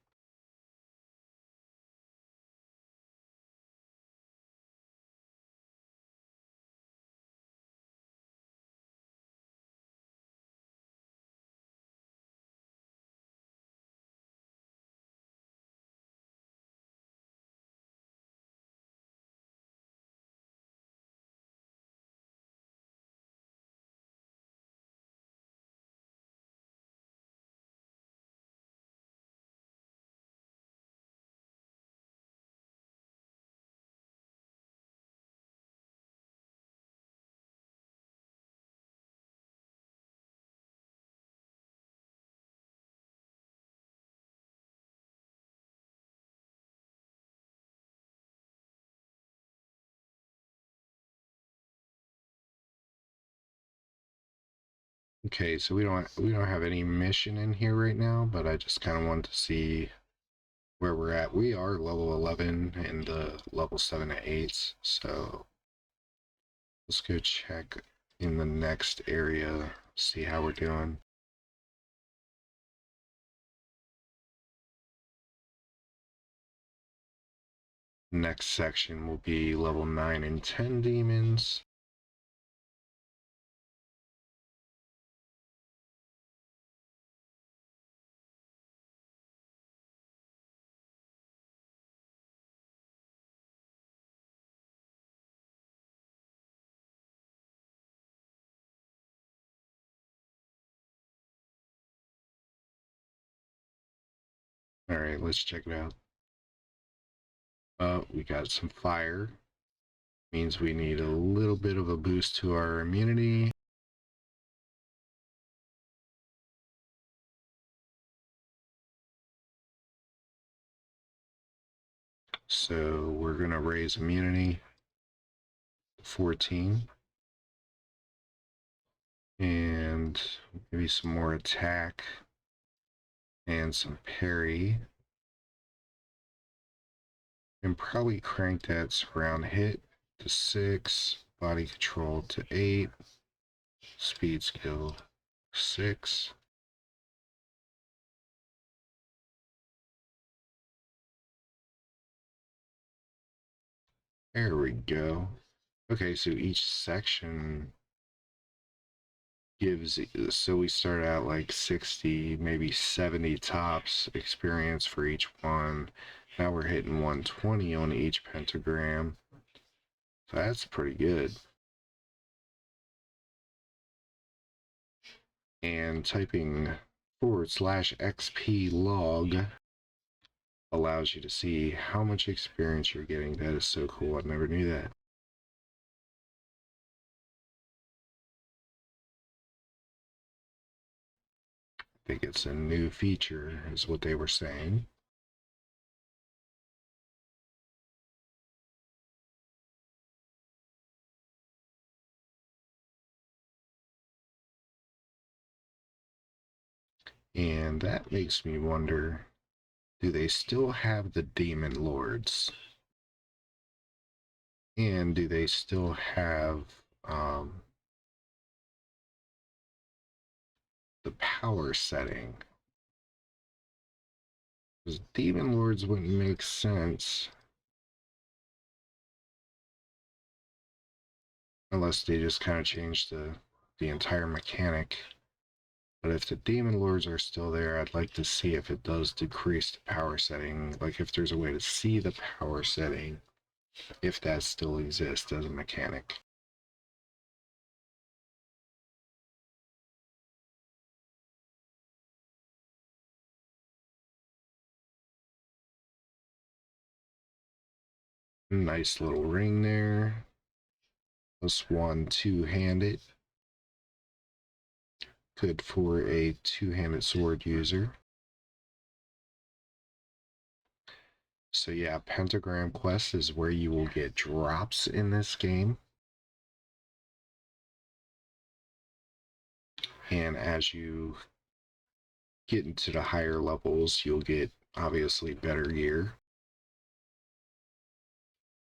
Okay, so we don't have any mission in here right now, but I just kind of wanted to see where we're at. We are level 11 in the level 7 to 8s, so let's go check in the next area, see how we're doing. Next section will be level 9 and 10 demons. All right, let's check it out. We got some fire. Means we need a little bit of a boost to our immunity. So we're gonna raise immunity to 14. And maybe some more attack and some parry. And probably crank that surround hit to 6, body control to 8, speed skill 6. There we go. Okay, so each section gives, so we start out like 60, maybe 70 tops experience for each one. Now we're hitting 120 on each pentagram. So that's pretty good. And typing /XP log allows you to see how much experience you're getting. That is so cool. I never knew that. I think it's a new feature, is what they were saying. And that makes me wonder, do they still have the demon lords? And do they still have the power setting? Because demon lords wouldn't make sense unless they just kind of changed the entire mechanic. But if the demon lords are still there, I'd like to see if it does decrease the power setting. Like if there's a way to see the power setting, if that still exists as a mechanic. Nice little ring there. +1 two-handed. Good for a two-handed sword user. So yeah, Pentagram Quest is where you will get drops in this game. And as you get into the higher levels, you'll get obviously better gear.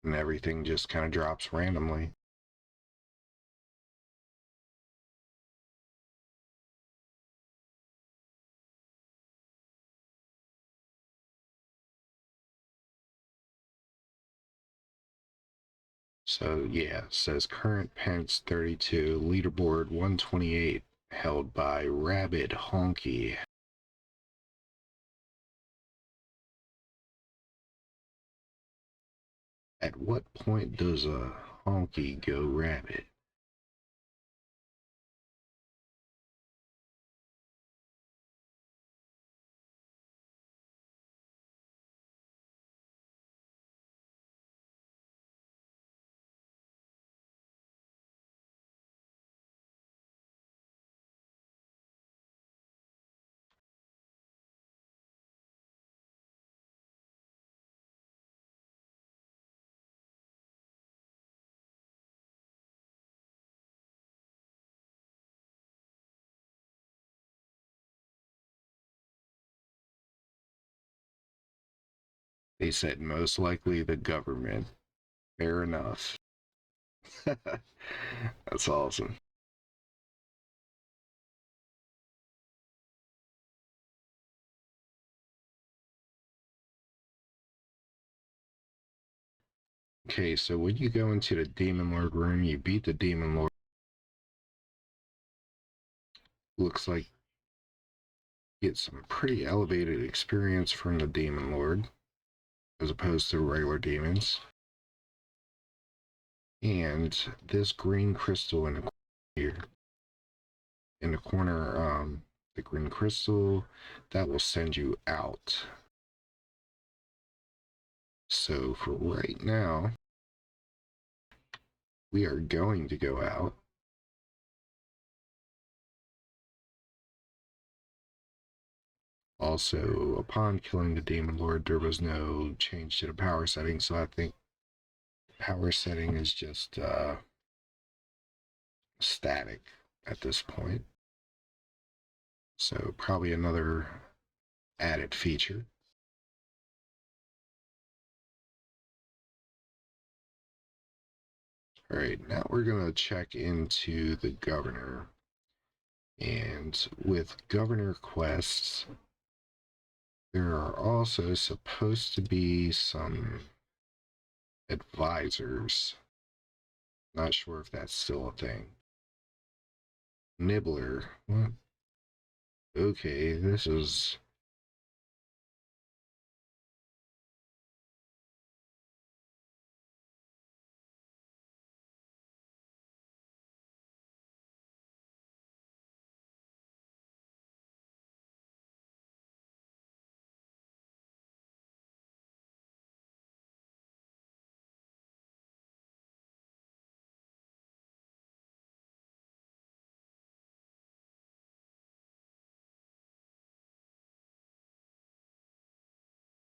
And everything just kind of drops randomly. So yeah, it says current pence 32, leaderboard 128, held by Rabbit Honky. At what point does a honky go rabbit? They said most likely the government. Fair enough. That's awesome. Okay, so when you go into the Demon Lord room, you beat the Demon Lord. Looks like you get some pretty elevated experience from the Demon Lord as opposed to regular demons. And this green crystal in the corner here, in the corner, the green crystal, that will send you out. So for right now, we are going to go out. Also, upon killing the Demon Lord, there was no change to the power setting, so I think power setting is just static at this point. So probably another added feature. All right, now we're gonna check into the governor. And with governor quests, there are also supposed to be some advisors. Not sure if that's still a thing. Nibbler. What? Okay, this is...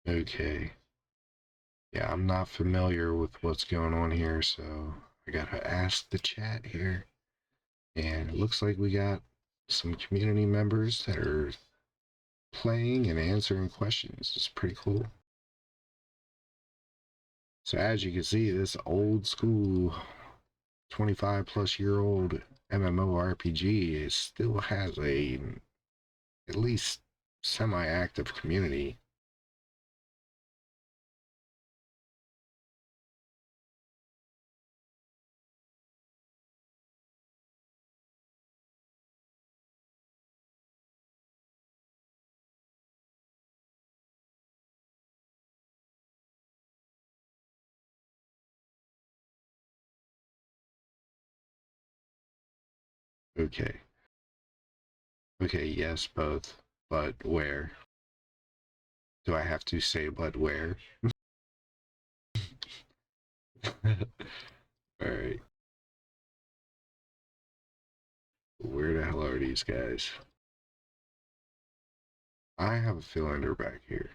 Okay. Yeah, I'm not familiar with what's going on here, so I gotta ask the chat here. And it looks like we got some community members that are playing and answering questions. It's pretty cool. So as you can see, this old school 25 plus year old MMORPG still has a at least semi-active community. Okay. Okay, yes, both. But where? Do I have to say but where? Alright. Where the hell are these guys? I have a feeling they're back here.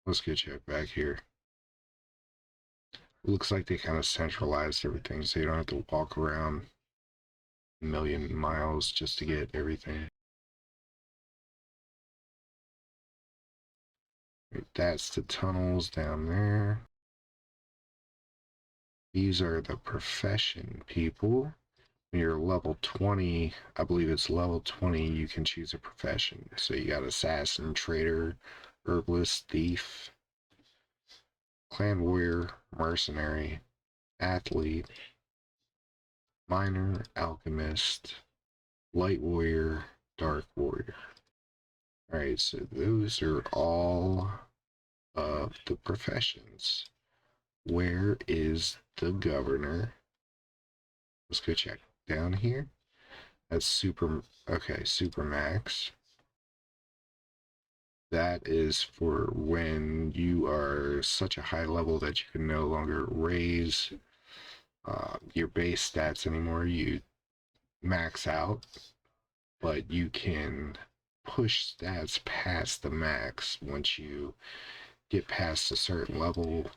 Let's go check back here. Looks like they kind of centralized everything so you don't have to walk around a million miles just to get everything. Right, that's the tunnels down there. These are the profession people. When you're level 20, I believe it's level 20, you can choose a profession. So you got assassin, trader, herbalist, thief, clan warrior, mercenary, athlete, miner, alchemist, light warrior, dark warrior. Alright, so those are all of the professions. Where is the governor? Let's go check down here. That's super, okay, super max. That is for when you are such a high level that you can no longer raise your base stats anymore. You max out, but you can push stats past the max once you get past a certain level.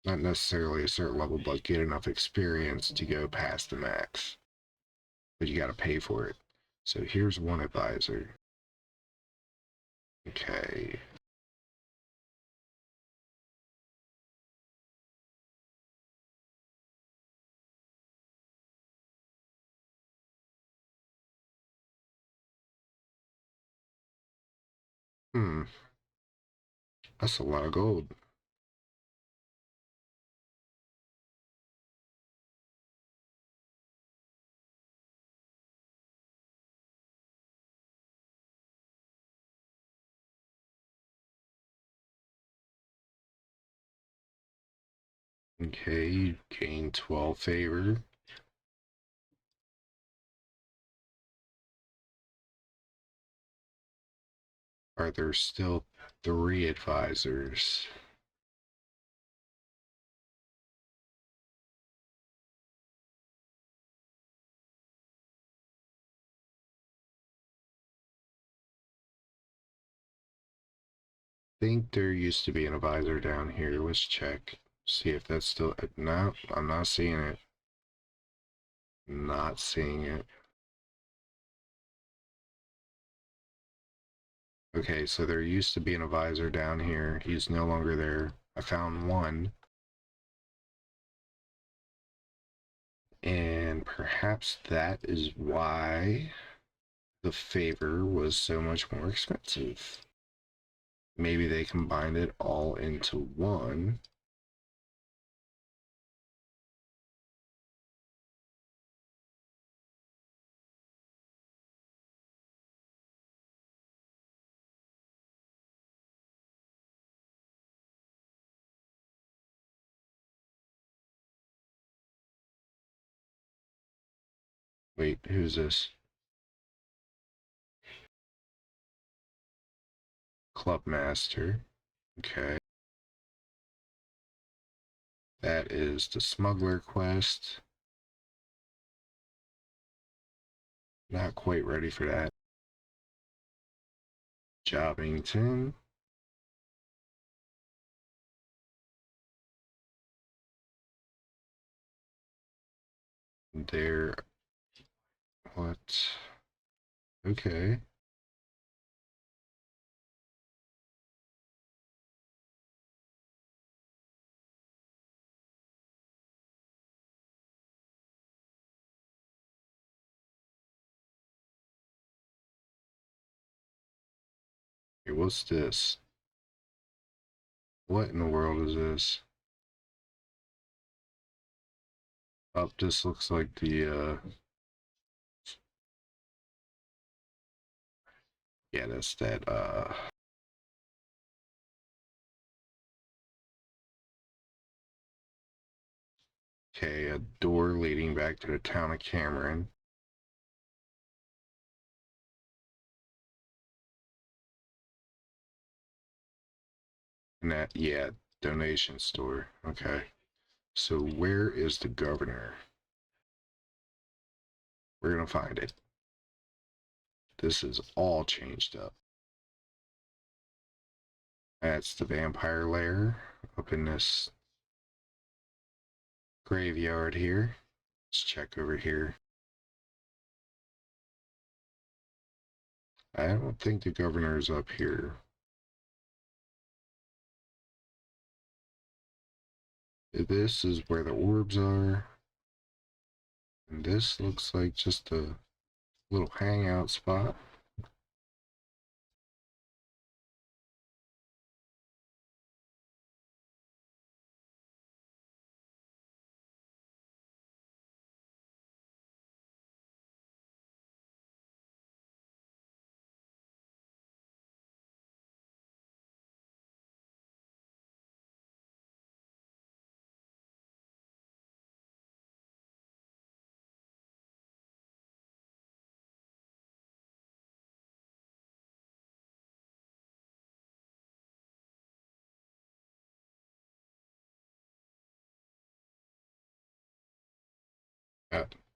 Not necessarily a certain level, but get enough experience to go past the max. But you got to pay for it. So here's one advisor. Okay. That's a lot of gold. Okay, you gain 12 favor. Are there still 3 advisors? I think there used to be an advisor down here. Let's check. See if that's still. No, I'm not seeing it. Not seeing it. Okay, so there used to be an advisor down here. He's no longer there. I found one. And perhaps that is why the favor was so much more expensive. Maybe they combined it all into one. Wait, who's this? Clubmaster. Okay. That is the smuggler quest. Not quite ready for that. Jobbington. There. What? Okay. Hey, what's this? What in the world is this? Oh, this looks like the, yeah, that's that, okay, a door leading back to the town of Cameron. And that, yeah, donation store. Okay. So where is the governor? We're gonna find it. This is all changed up. That's the vampire lair up in this graveyard here. Let's check over here. I don't think the governor's up here. This is where the orbs are. And this looks like just a little hangout spot.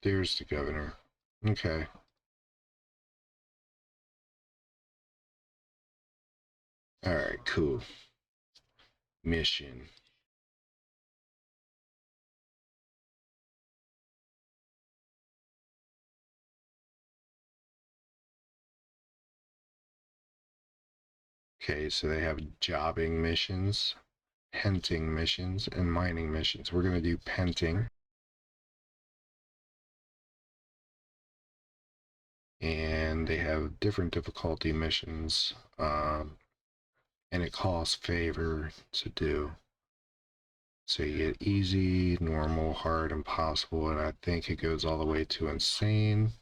There's the governor. Okay. Alright, cool. Mission. Okay, so they have jobbing missions, penting missions, and mining missions. We're going to do penting. And they have different difficulty missions. and it costs favor to do. So you get easy, normal, hard, impossible, and I think it goes all the way to insane.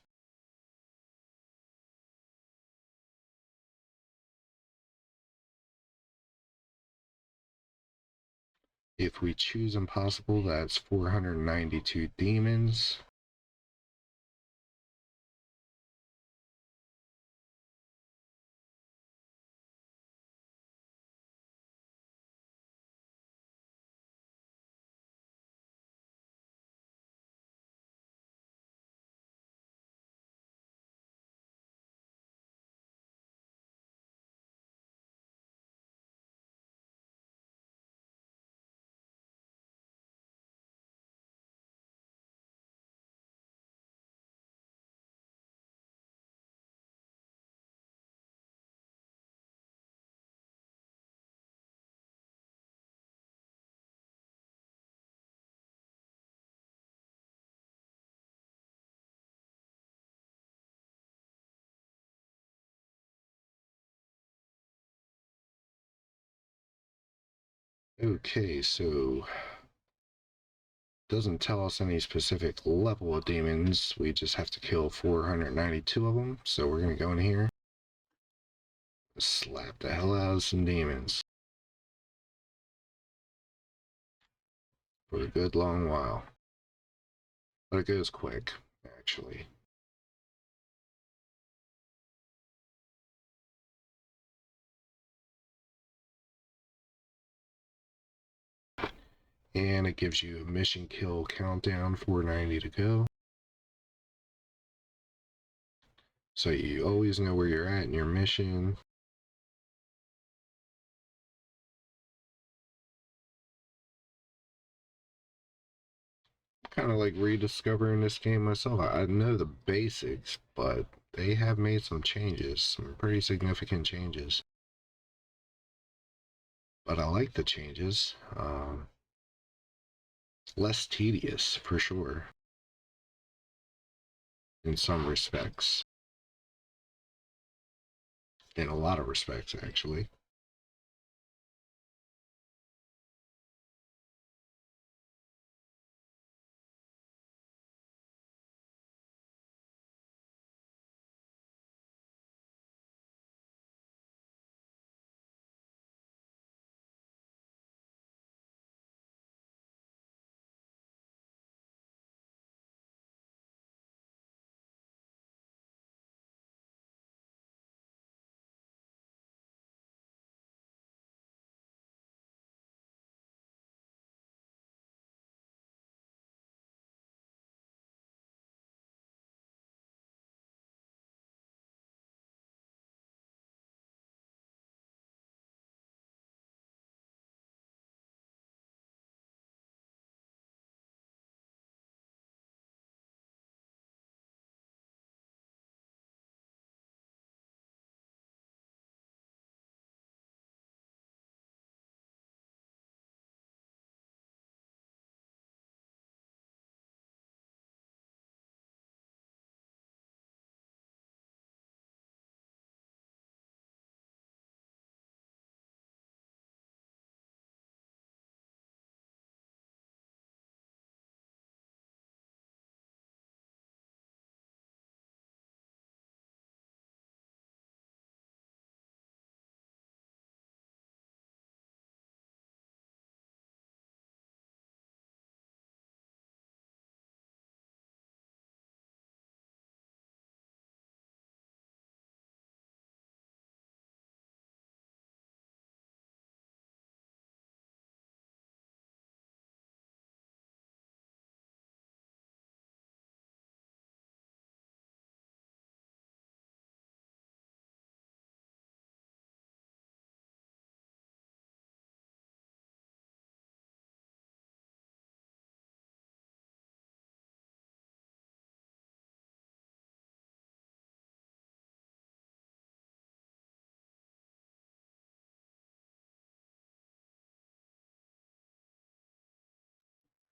If we choose impossible, that's 492 demons. Okay, so doesn't tell us any specific level of demons. We just have to kill 492 of them. So we're going to go in here, slap the hell out of some demons for a good long while. But it goes quick, actually. And it gives you a mission kill countdown, 490 to go. So you always know where you're at in your mission. Kind of like rediscovering this game myself. I know the basics, but they have made some changes, some pretty significant changes. But I like the changes. Less tedious, for sure, in some respects. In a lot of respects, actually.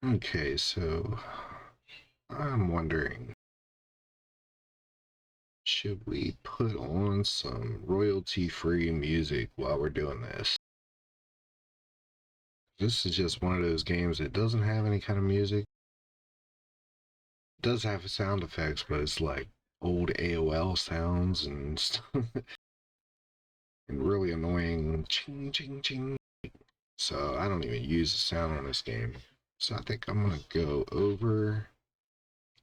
Okay, so I'm wondering, Should we put on some royalty-free music while we're doing this? This is just one of those games that doesn't have any kind of music. It does have sound effects, but it's like old AOL sounds and stuff. And really annoying ching ching ching. So I don't even use the sound on this game. So I think I'm gonna go over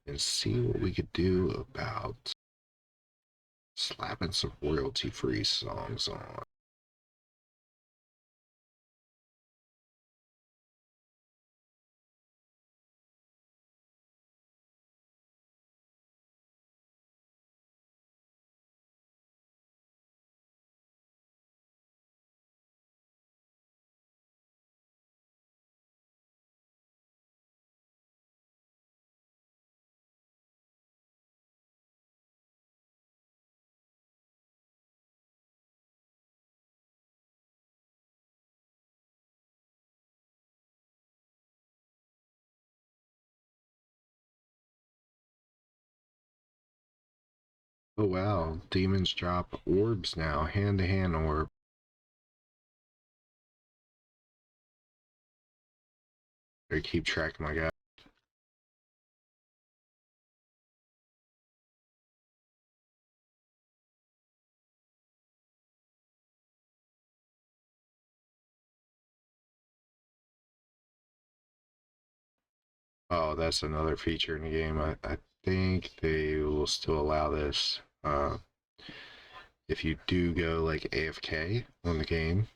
and see what we could do about slapping some royalty-free songs on. Oh wow, demons drop orbs now, hand-to-hand orb. I keep track of my guy. Oh, that's another feature in the game. I think they will still allow this. If you do go like AFK on the game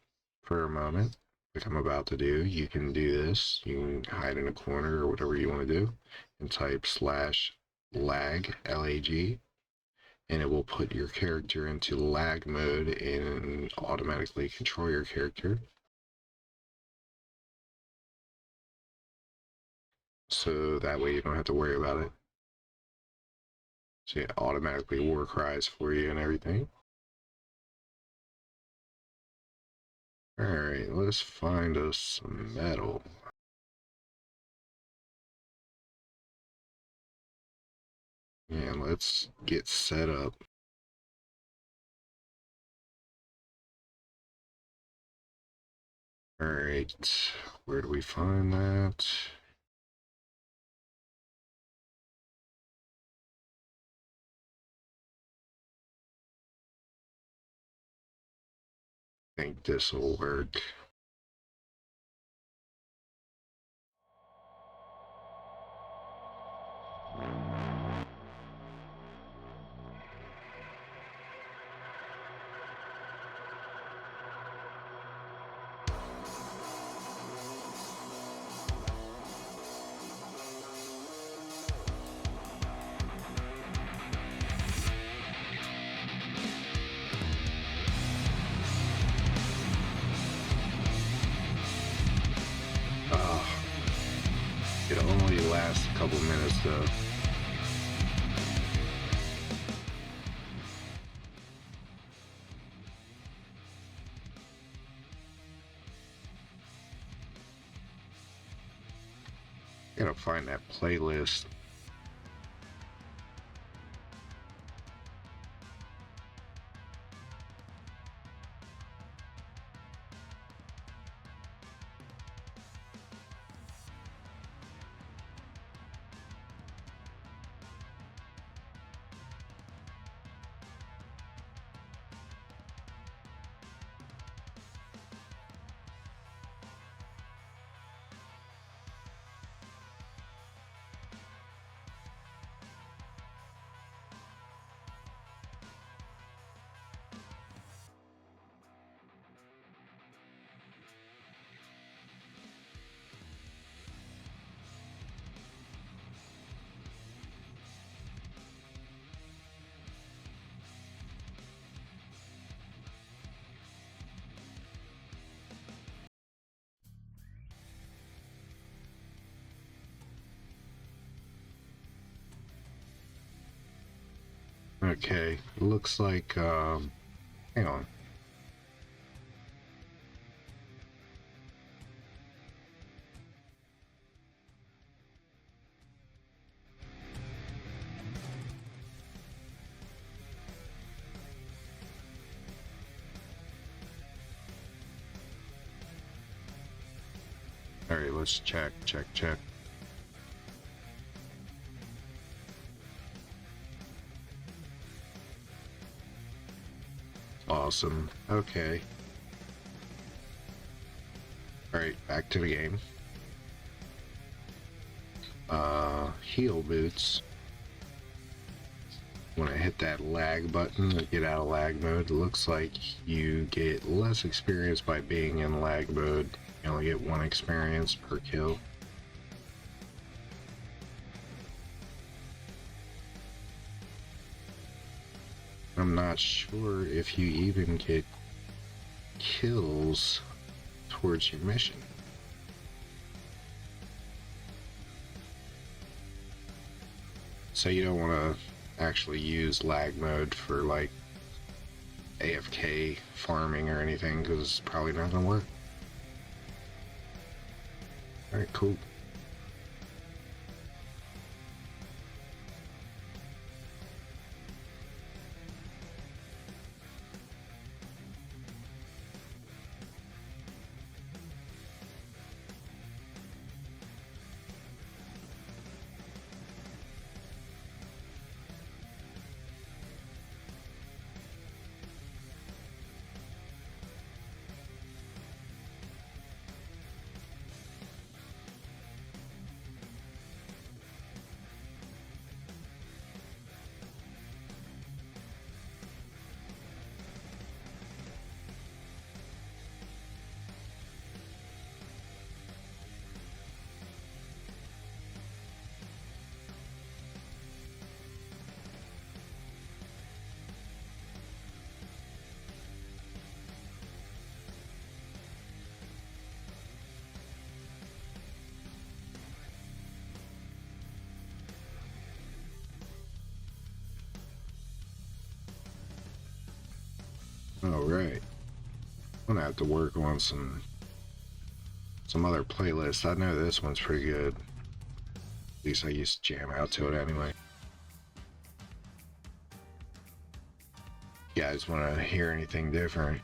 for a moment, like I'm about to do, you can do this. You can hide in a corner or whatever you want to do and type /lag, LAG, and it will put your character into lag mode and automatically control your character. So that way you don't have to worry about it. So it automatically war cries for you and everything. Alright, let's find us some metal. And let's get set up. Alright, where do we find that? I think this will work. It only lasts a couple minutes though. Gotta find that playlist. Okay, looks like, hang on. Alright, let's check. Awesome. Okay. Alright, back to the game. Heal boots. When I hit that lag button to get out of lag mode, it looks like you get less experience by being in lag mode. You only get 1 experience per kill. I'm not sure if you even get kills towards your mission. So you don't want to actually use lag mode for like AFK farming or anything, because it's probably not gonna work. Alright, cool. Alright. I'm gonna have to work on some other playlists. I know this one's pretty good. At least I used to jam out to it anyway. You guys wanna hear anything different?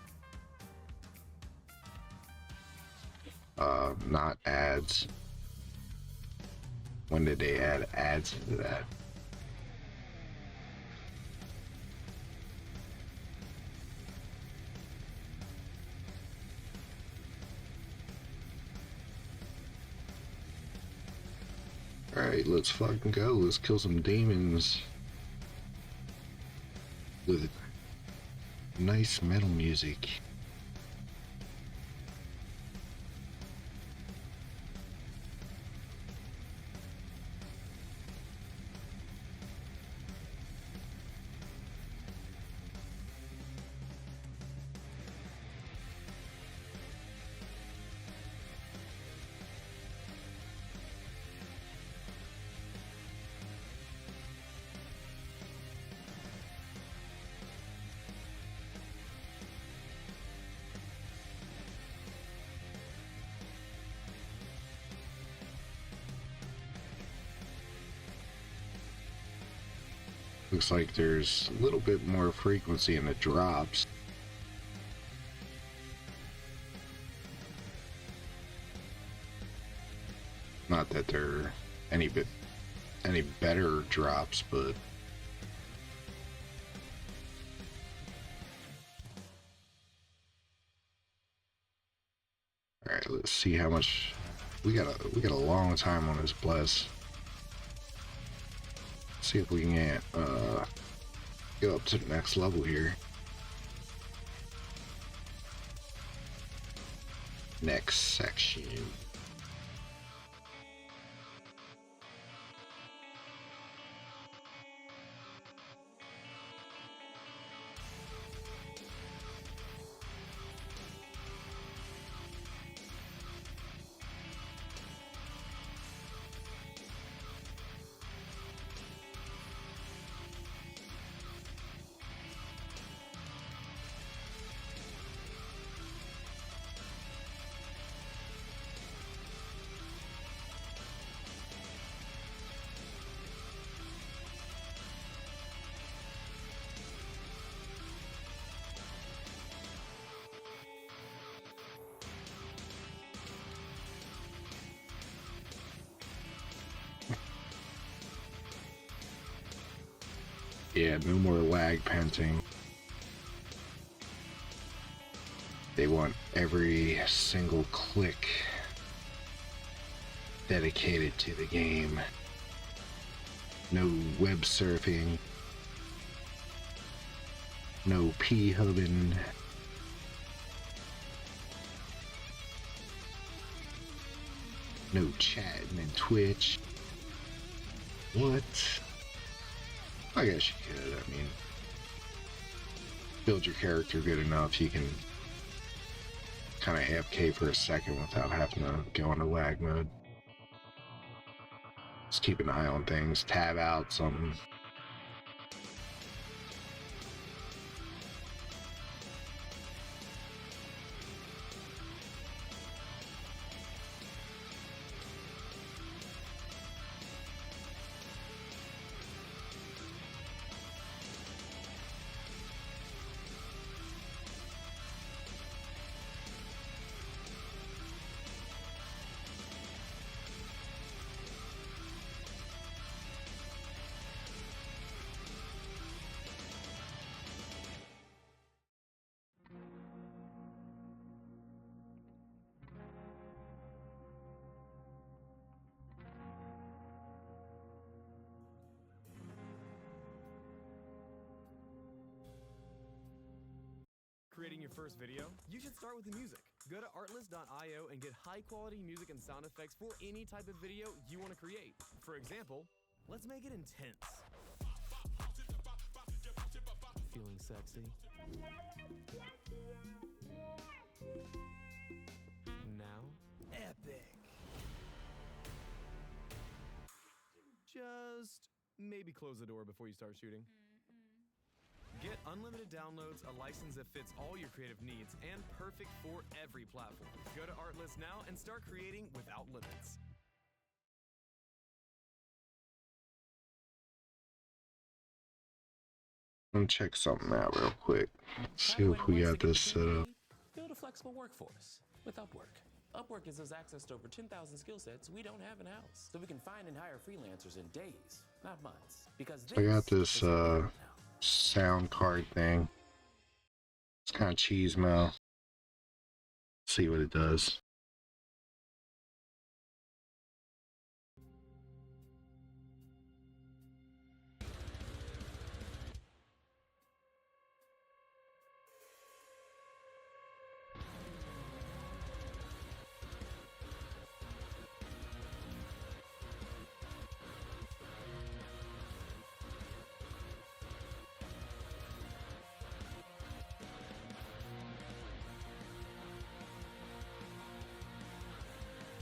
Not ads. When did they add ads into that? Alright, let's fucking go. Let's kill some demons with nice metal music. Looks like there's a little bit more frequency in the drops. Not that they're any better drops, but all right, let's see how much we got a long time on this bless. See if we can go up to the next level here. Next section. Yeah, no more lag penting. They want every single click dedicated to the game. No web surfing. No p-hubbing. No chatting and Twitch. What? I guess you could. I mean, build your character good enough, you can kind of AFK for a second without having to go into lag mode. Just keep an eye on things, tab out something. Creating your first video? You should start with the music. Go to artlist.io and get high-quality music and sound effects for any type of video you want to create. For example, let's make it intense. Feeling sexy? Now, epic. Just maybe close the door before you start shooting. Get unlimited downloads, a license that fits all your creative needs, and perfect for every platform. Go to Artlist now and start creating without limits. Let me check something out real quick. See if we got this set up. Build a flexible workforce with Upwork. Upwork gives us access to over 10,000 skill sets we don't have in-house. So we can find and hire freelancers in days, not months. Because I got this sound card thing. It's kind of cheese mouth. See what it does.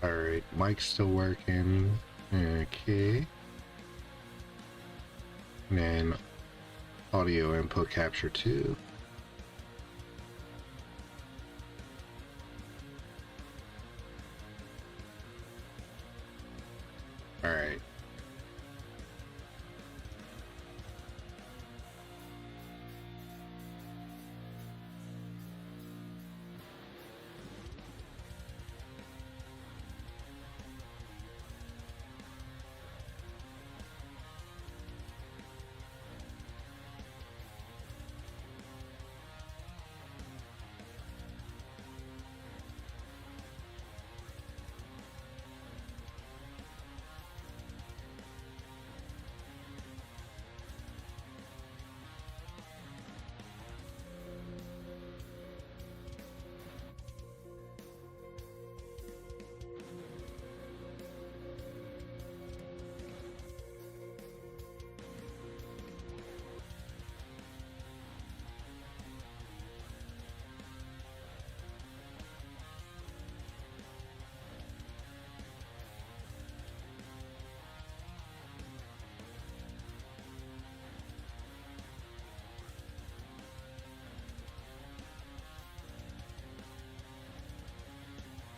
Alright, mic's still working. Okay. And then audio input capture 2. Alright.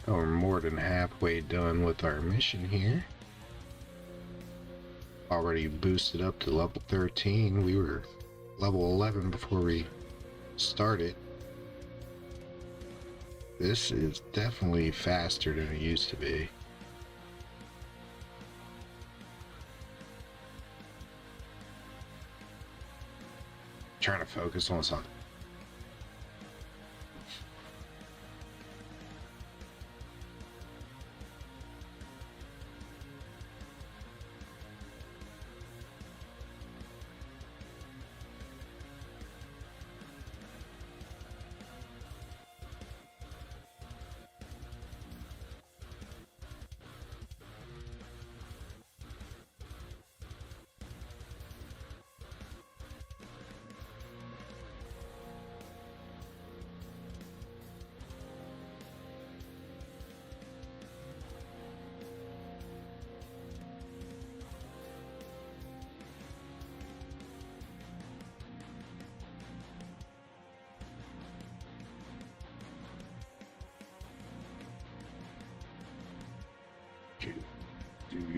Oh, we're more than halfway done with our mission here. Already boosted up to level 13. We were level 11 before we started. This is definitely faster than it used to be. Trying to focus on something.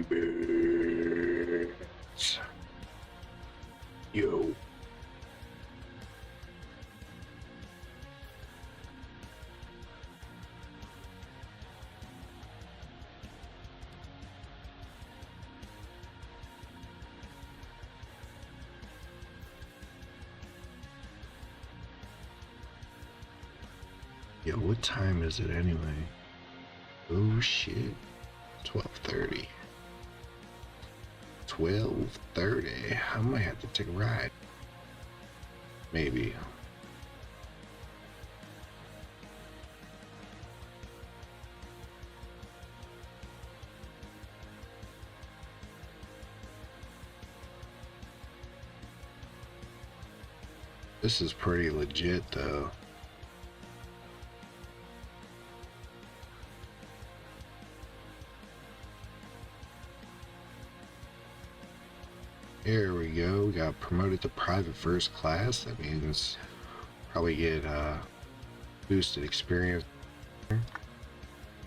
Demons. Yo. Yo, what time is it anyway? Oh shit. 12:30. 12:30. I might have to take a ride. Maybe. This is pretty legit though. Here we go. We got promoted to private first class. That means probably get boosted experience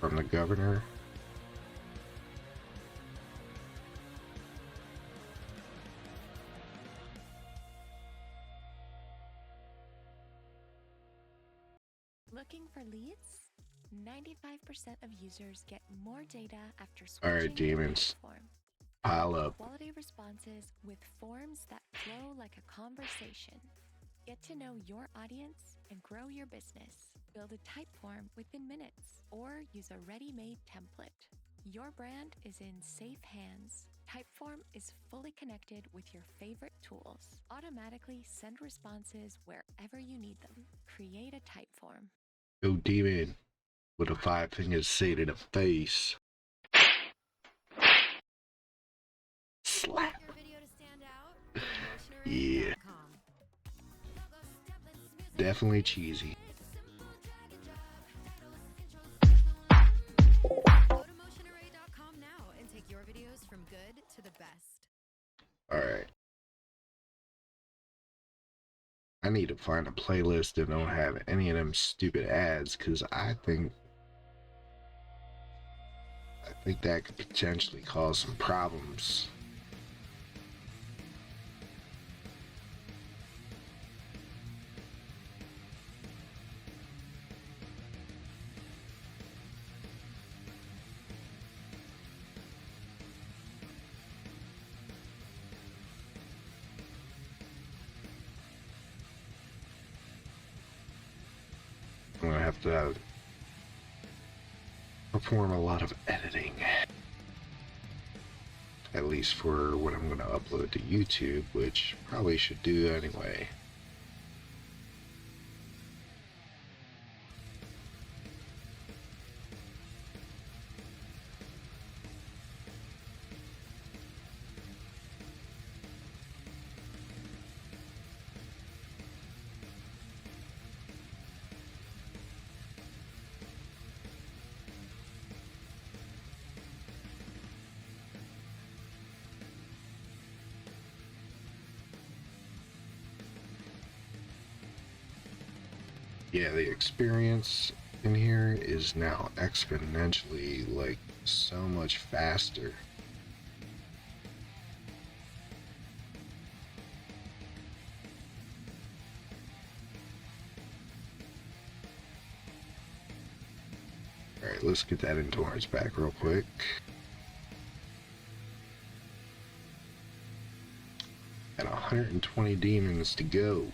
from the governor. Looking for leads? 95% of users get more data after switching. All right, demons. Pile up. Quality responses with forms that flow like a conversation. Get to know your audience and grow your business. Build a type form within minutes or use a ready-made template. Your brand is in safe hands. Typeform is fully connected with your favorite tools. Automatically send responses wherever you need them. Create a typeform. Go demon with a 5 fingers say to the face. Slap. Yeah. Definitely cheesy. Go to motionarray.com now and take your videos from good to the best. Alright. I need to find a playlist that don't have any of them stupid ads, because I think that could potentially cause some problems. I'm gonna have to perform a lot of editing, at least for what I'm gonna upload to YouTube, which probably should do anyway. Yeah, the experience in here is now exponentially, like, so much faster. Alright, let's get that endurance back real quick. Got 120 demons to go.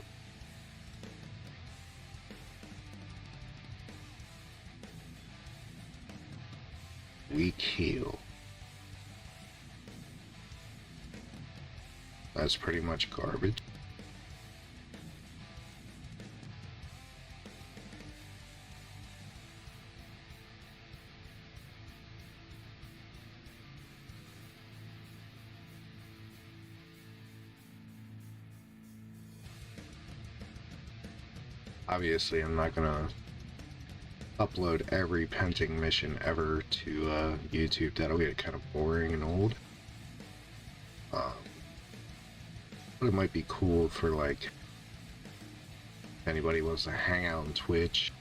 we kill. That's pretty much garbage. Obviously, I'm not gonna upload every penting mission ever to YouTube. That'll get kind of boring and old. But it might be cool for, like, if anybody wants to hang out on Twitch,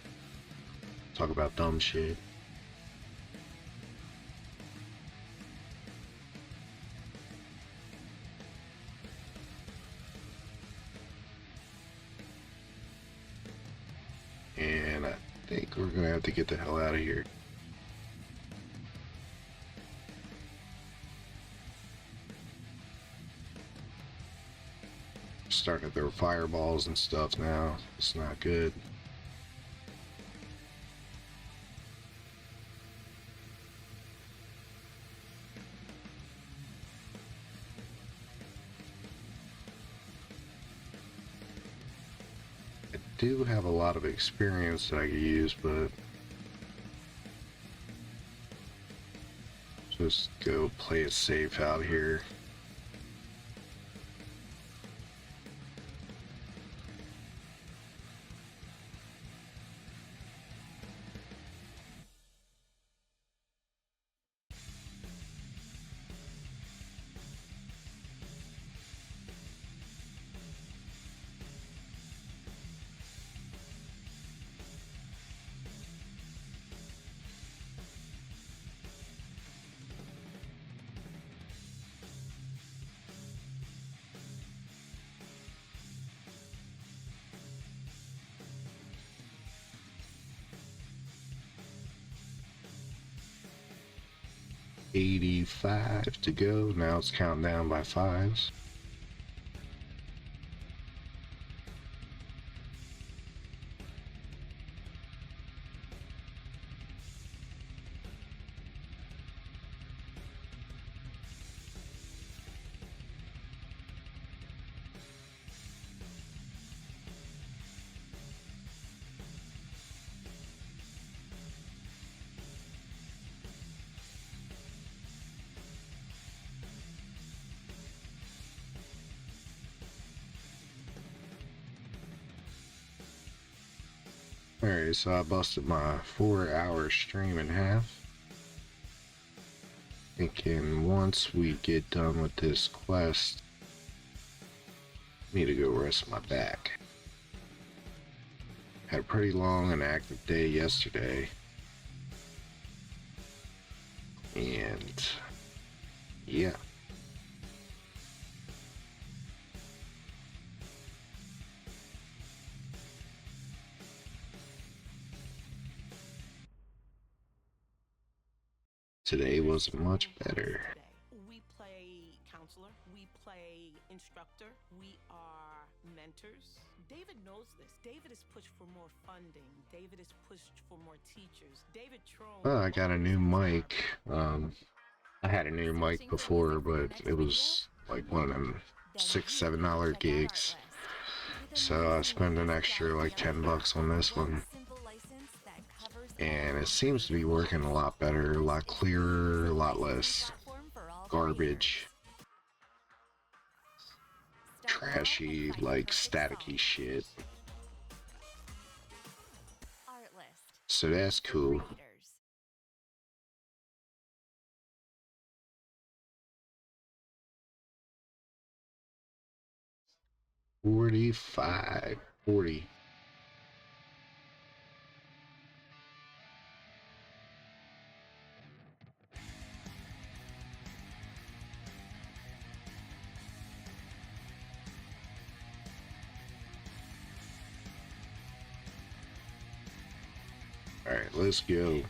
talk about dumb shit. And I think we're gonna have to get the hell out of here. Starting to throw fireballs and stuff now. It's not good. I do have a lot of experience that I could use, but just go play it safe out here. $85 to go. Now it's counting down by fives. Alright, so I busted my 4-hour stream in half. Thinking once we get done with this quest, I need to go rest my back. Had a pretty long and active day yesterday. And yeah. Today was much better. We play counselor, we play instructor, we are mentors. David knows this. David has pushed for more funding. David has pushed for more teachers. David Trone. Well, I got a new mic. I had a new mic before, but it was like one of them $6-7 gigs. So I spent an extra like $10 on this one. And it seems to be working a lot better, a lot clearer, a lot less garbage, trashy, like staticky shit. So that's cool. $45.40. Alright, let's go.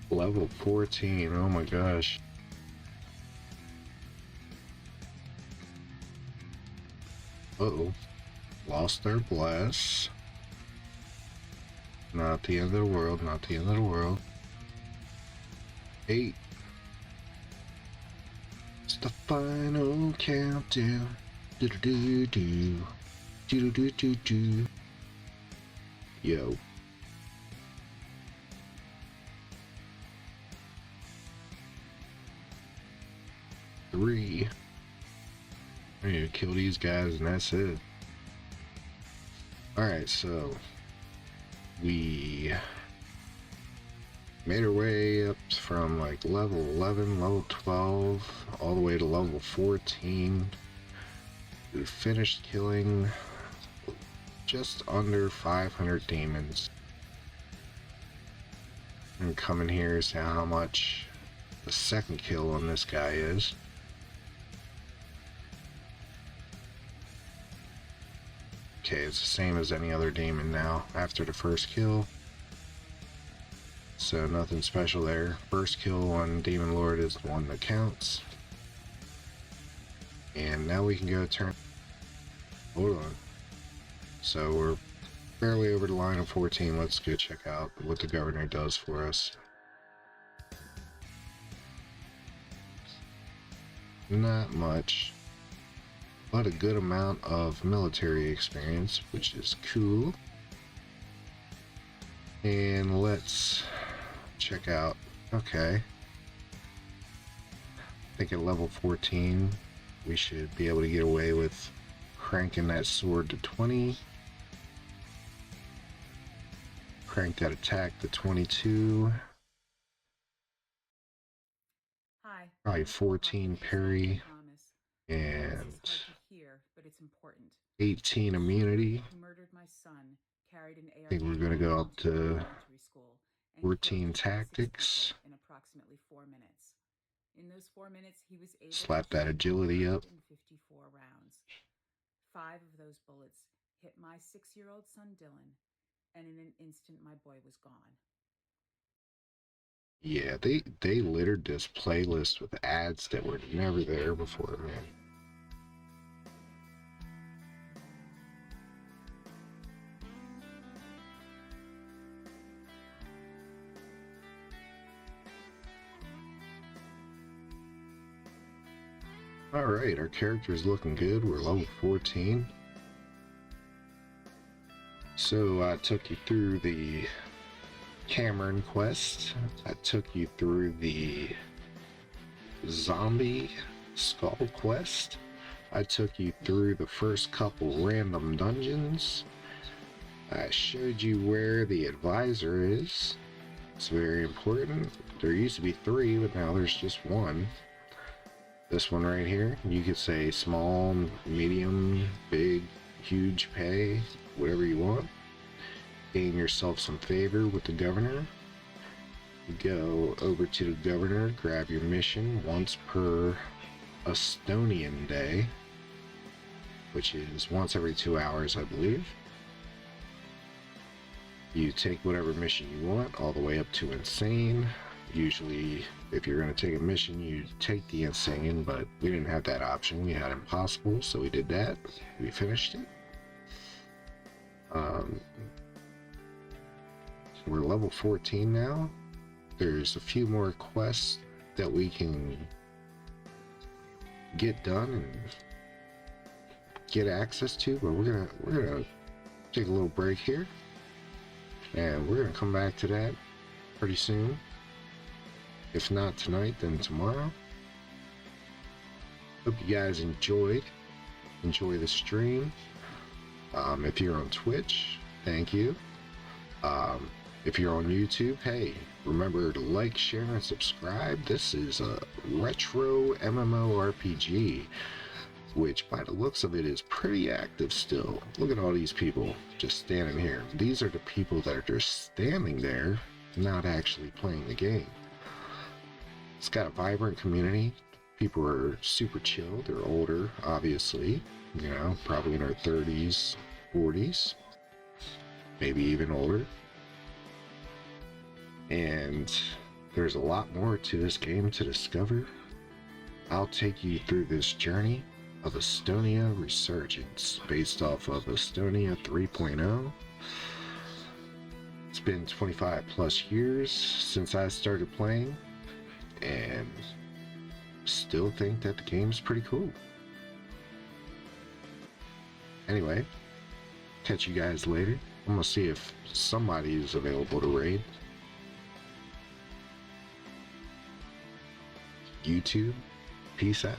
Level 14, oh my gosh. Uh-oh. Lost our bless. Not the end of the world, not the end of the world. 8. It's the final countdown. Do-do-do-do. Do-do-do-do-do. Yo. Three. I need to kill these guys and that's it. Alright, so we made our way up from like level 11, level 12, all the way to level 14. We finished killing just under 500 demons. And come in here and see how much the second kill on this guy is. Okay, it's the same as any other demon now after the first kill. So nothing special there. First kill on Demon Lord is the one that counts. And now we can go turn... Hold on. So we're barely over the line of 14. Let's go check out what the governor does for us. Not much, but a good amount of military experience, which is cool. And let's check out, okay. I think at level 14, we should be able to get away with cranking that sword to 20. Crank that attack to 22. Hi. Probably 14 parry. And 18 immunity. I think we're going to go up to 14 tactics. Slap that agility up. 5 of those bullets hit my 6-year-old son Dylan, and in an instant my boy was gone. Yeah, they littered this playlist with ads that were never there before, man. Alright, our character is looking good. We're level 14. So I took you through the Cameron quest. I took you through the zombie skull quest. I took you through the first couple random dungeons. I showed you where the advisor is. It's very important. There used to be 3, but now there's just 1. This one right here, you could say small, medium, big, huge pay, whatever you want. Gain yourself some favor with the governor. Go over to the governor, grab your mission once per Astonian day, which is once every 2 hours, I believe. You take whatever mission you want, all the way up to insane. Usually, if you're going to take a mission, you take the insane, but we didn't have that option. We had impossible, so we did that. We finished it. We're level 14 now. There's a few more quests that we can get done and get access to, but we're gonna take a little break here, and we're gonna come back to that pretty soon. If not tonight, then tomorrow. Hope you guys enjoy the stream. If you're on Twitch, thank you. If you're on YouTube, hey, remember to like, share, and subscribe. This is a retro MMORPG, which by the looks of it is pretty active still. Look at all these people just standing here. These are the people that are just standing there, not actually playing the game. It's got a vibrant community. People are super chill. They're older, obviously, you know, probably in their 30s, 40s, maybe even older. And there's a lot more to this game to discover. I'll take you through this journey of Astonia Resurgence, based off of Astonia 3.0. It's been 25 plus years since I started playing, and still think that the game's pretty cool. Anyway, catch you guys later. I'm gonna see if somebody is available to raid. YouTube, peace out.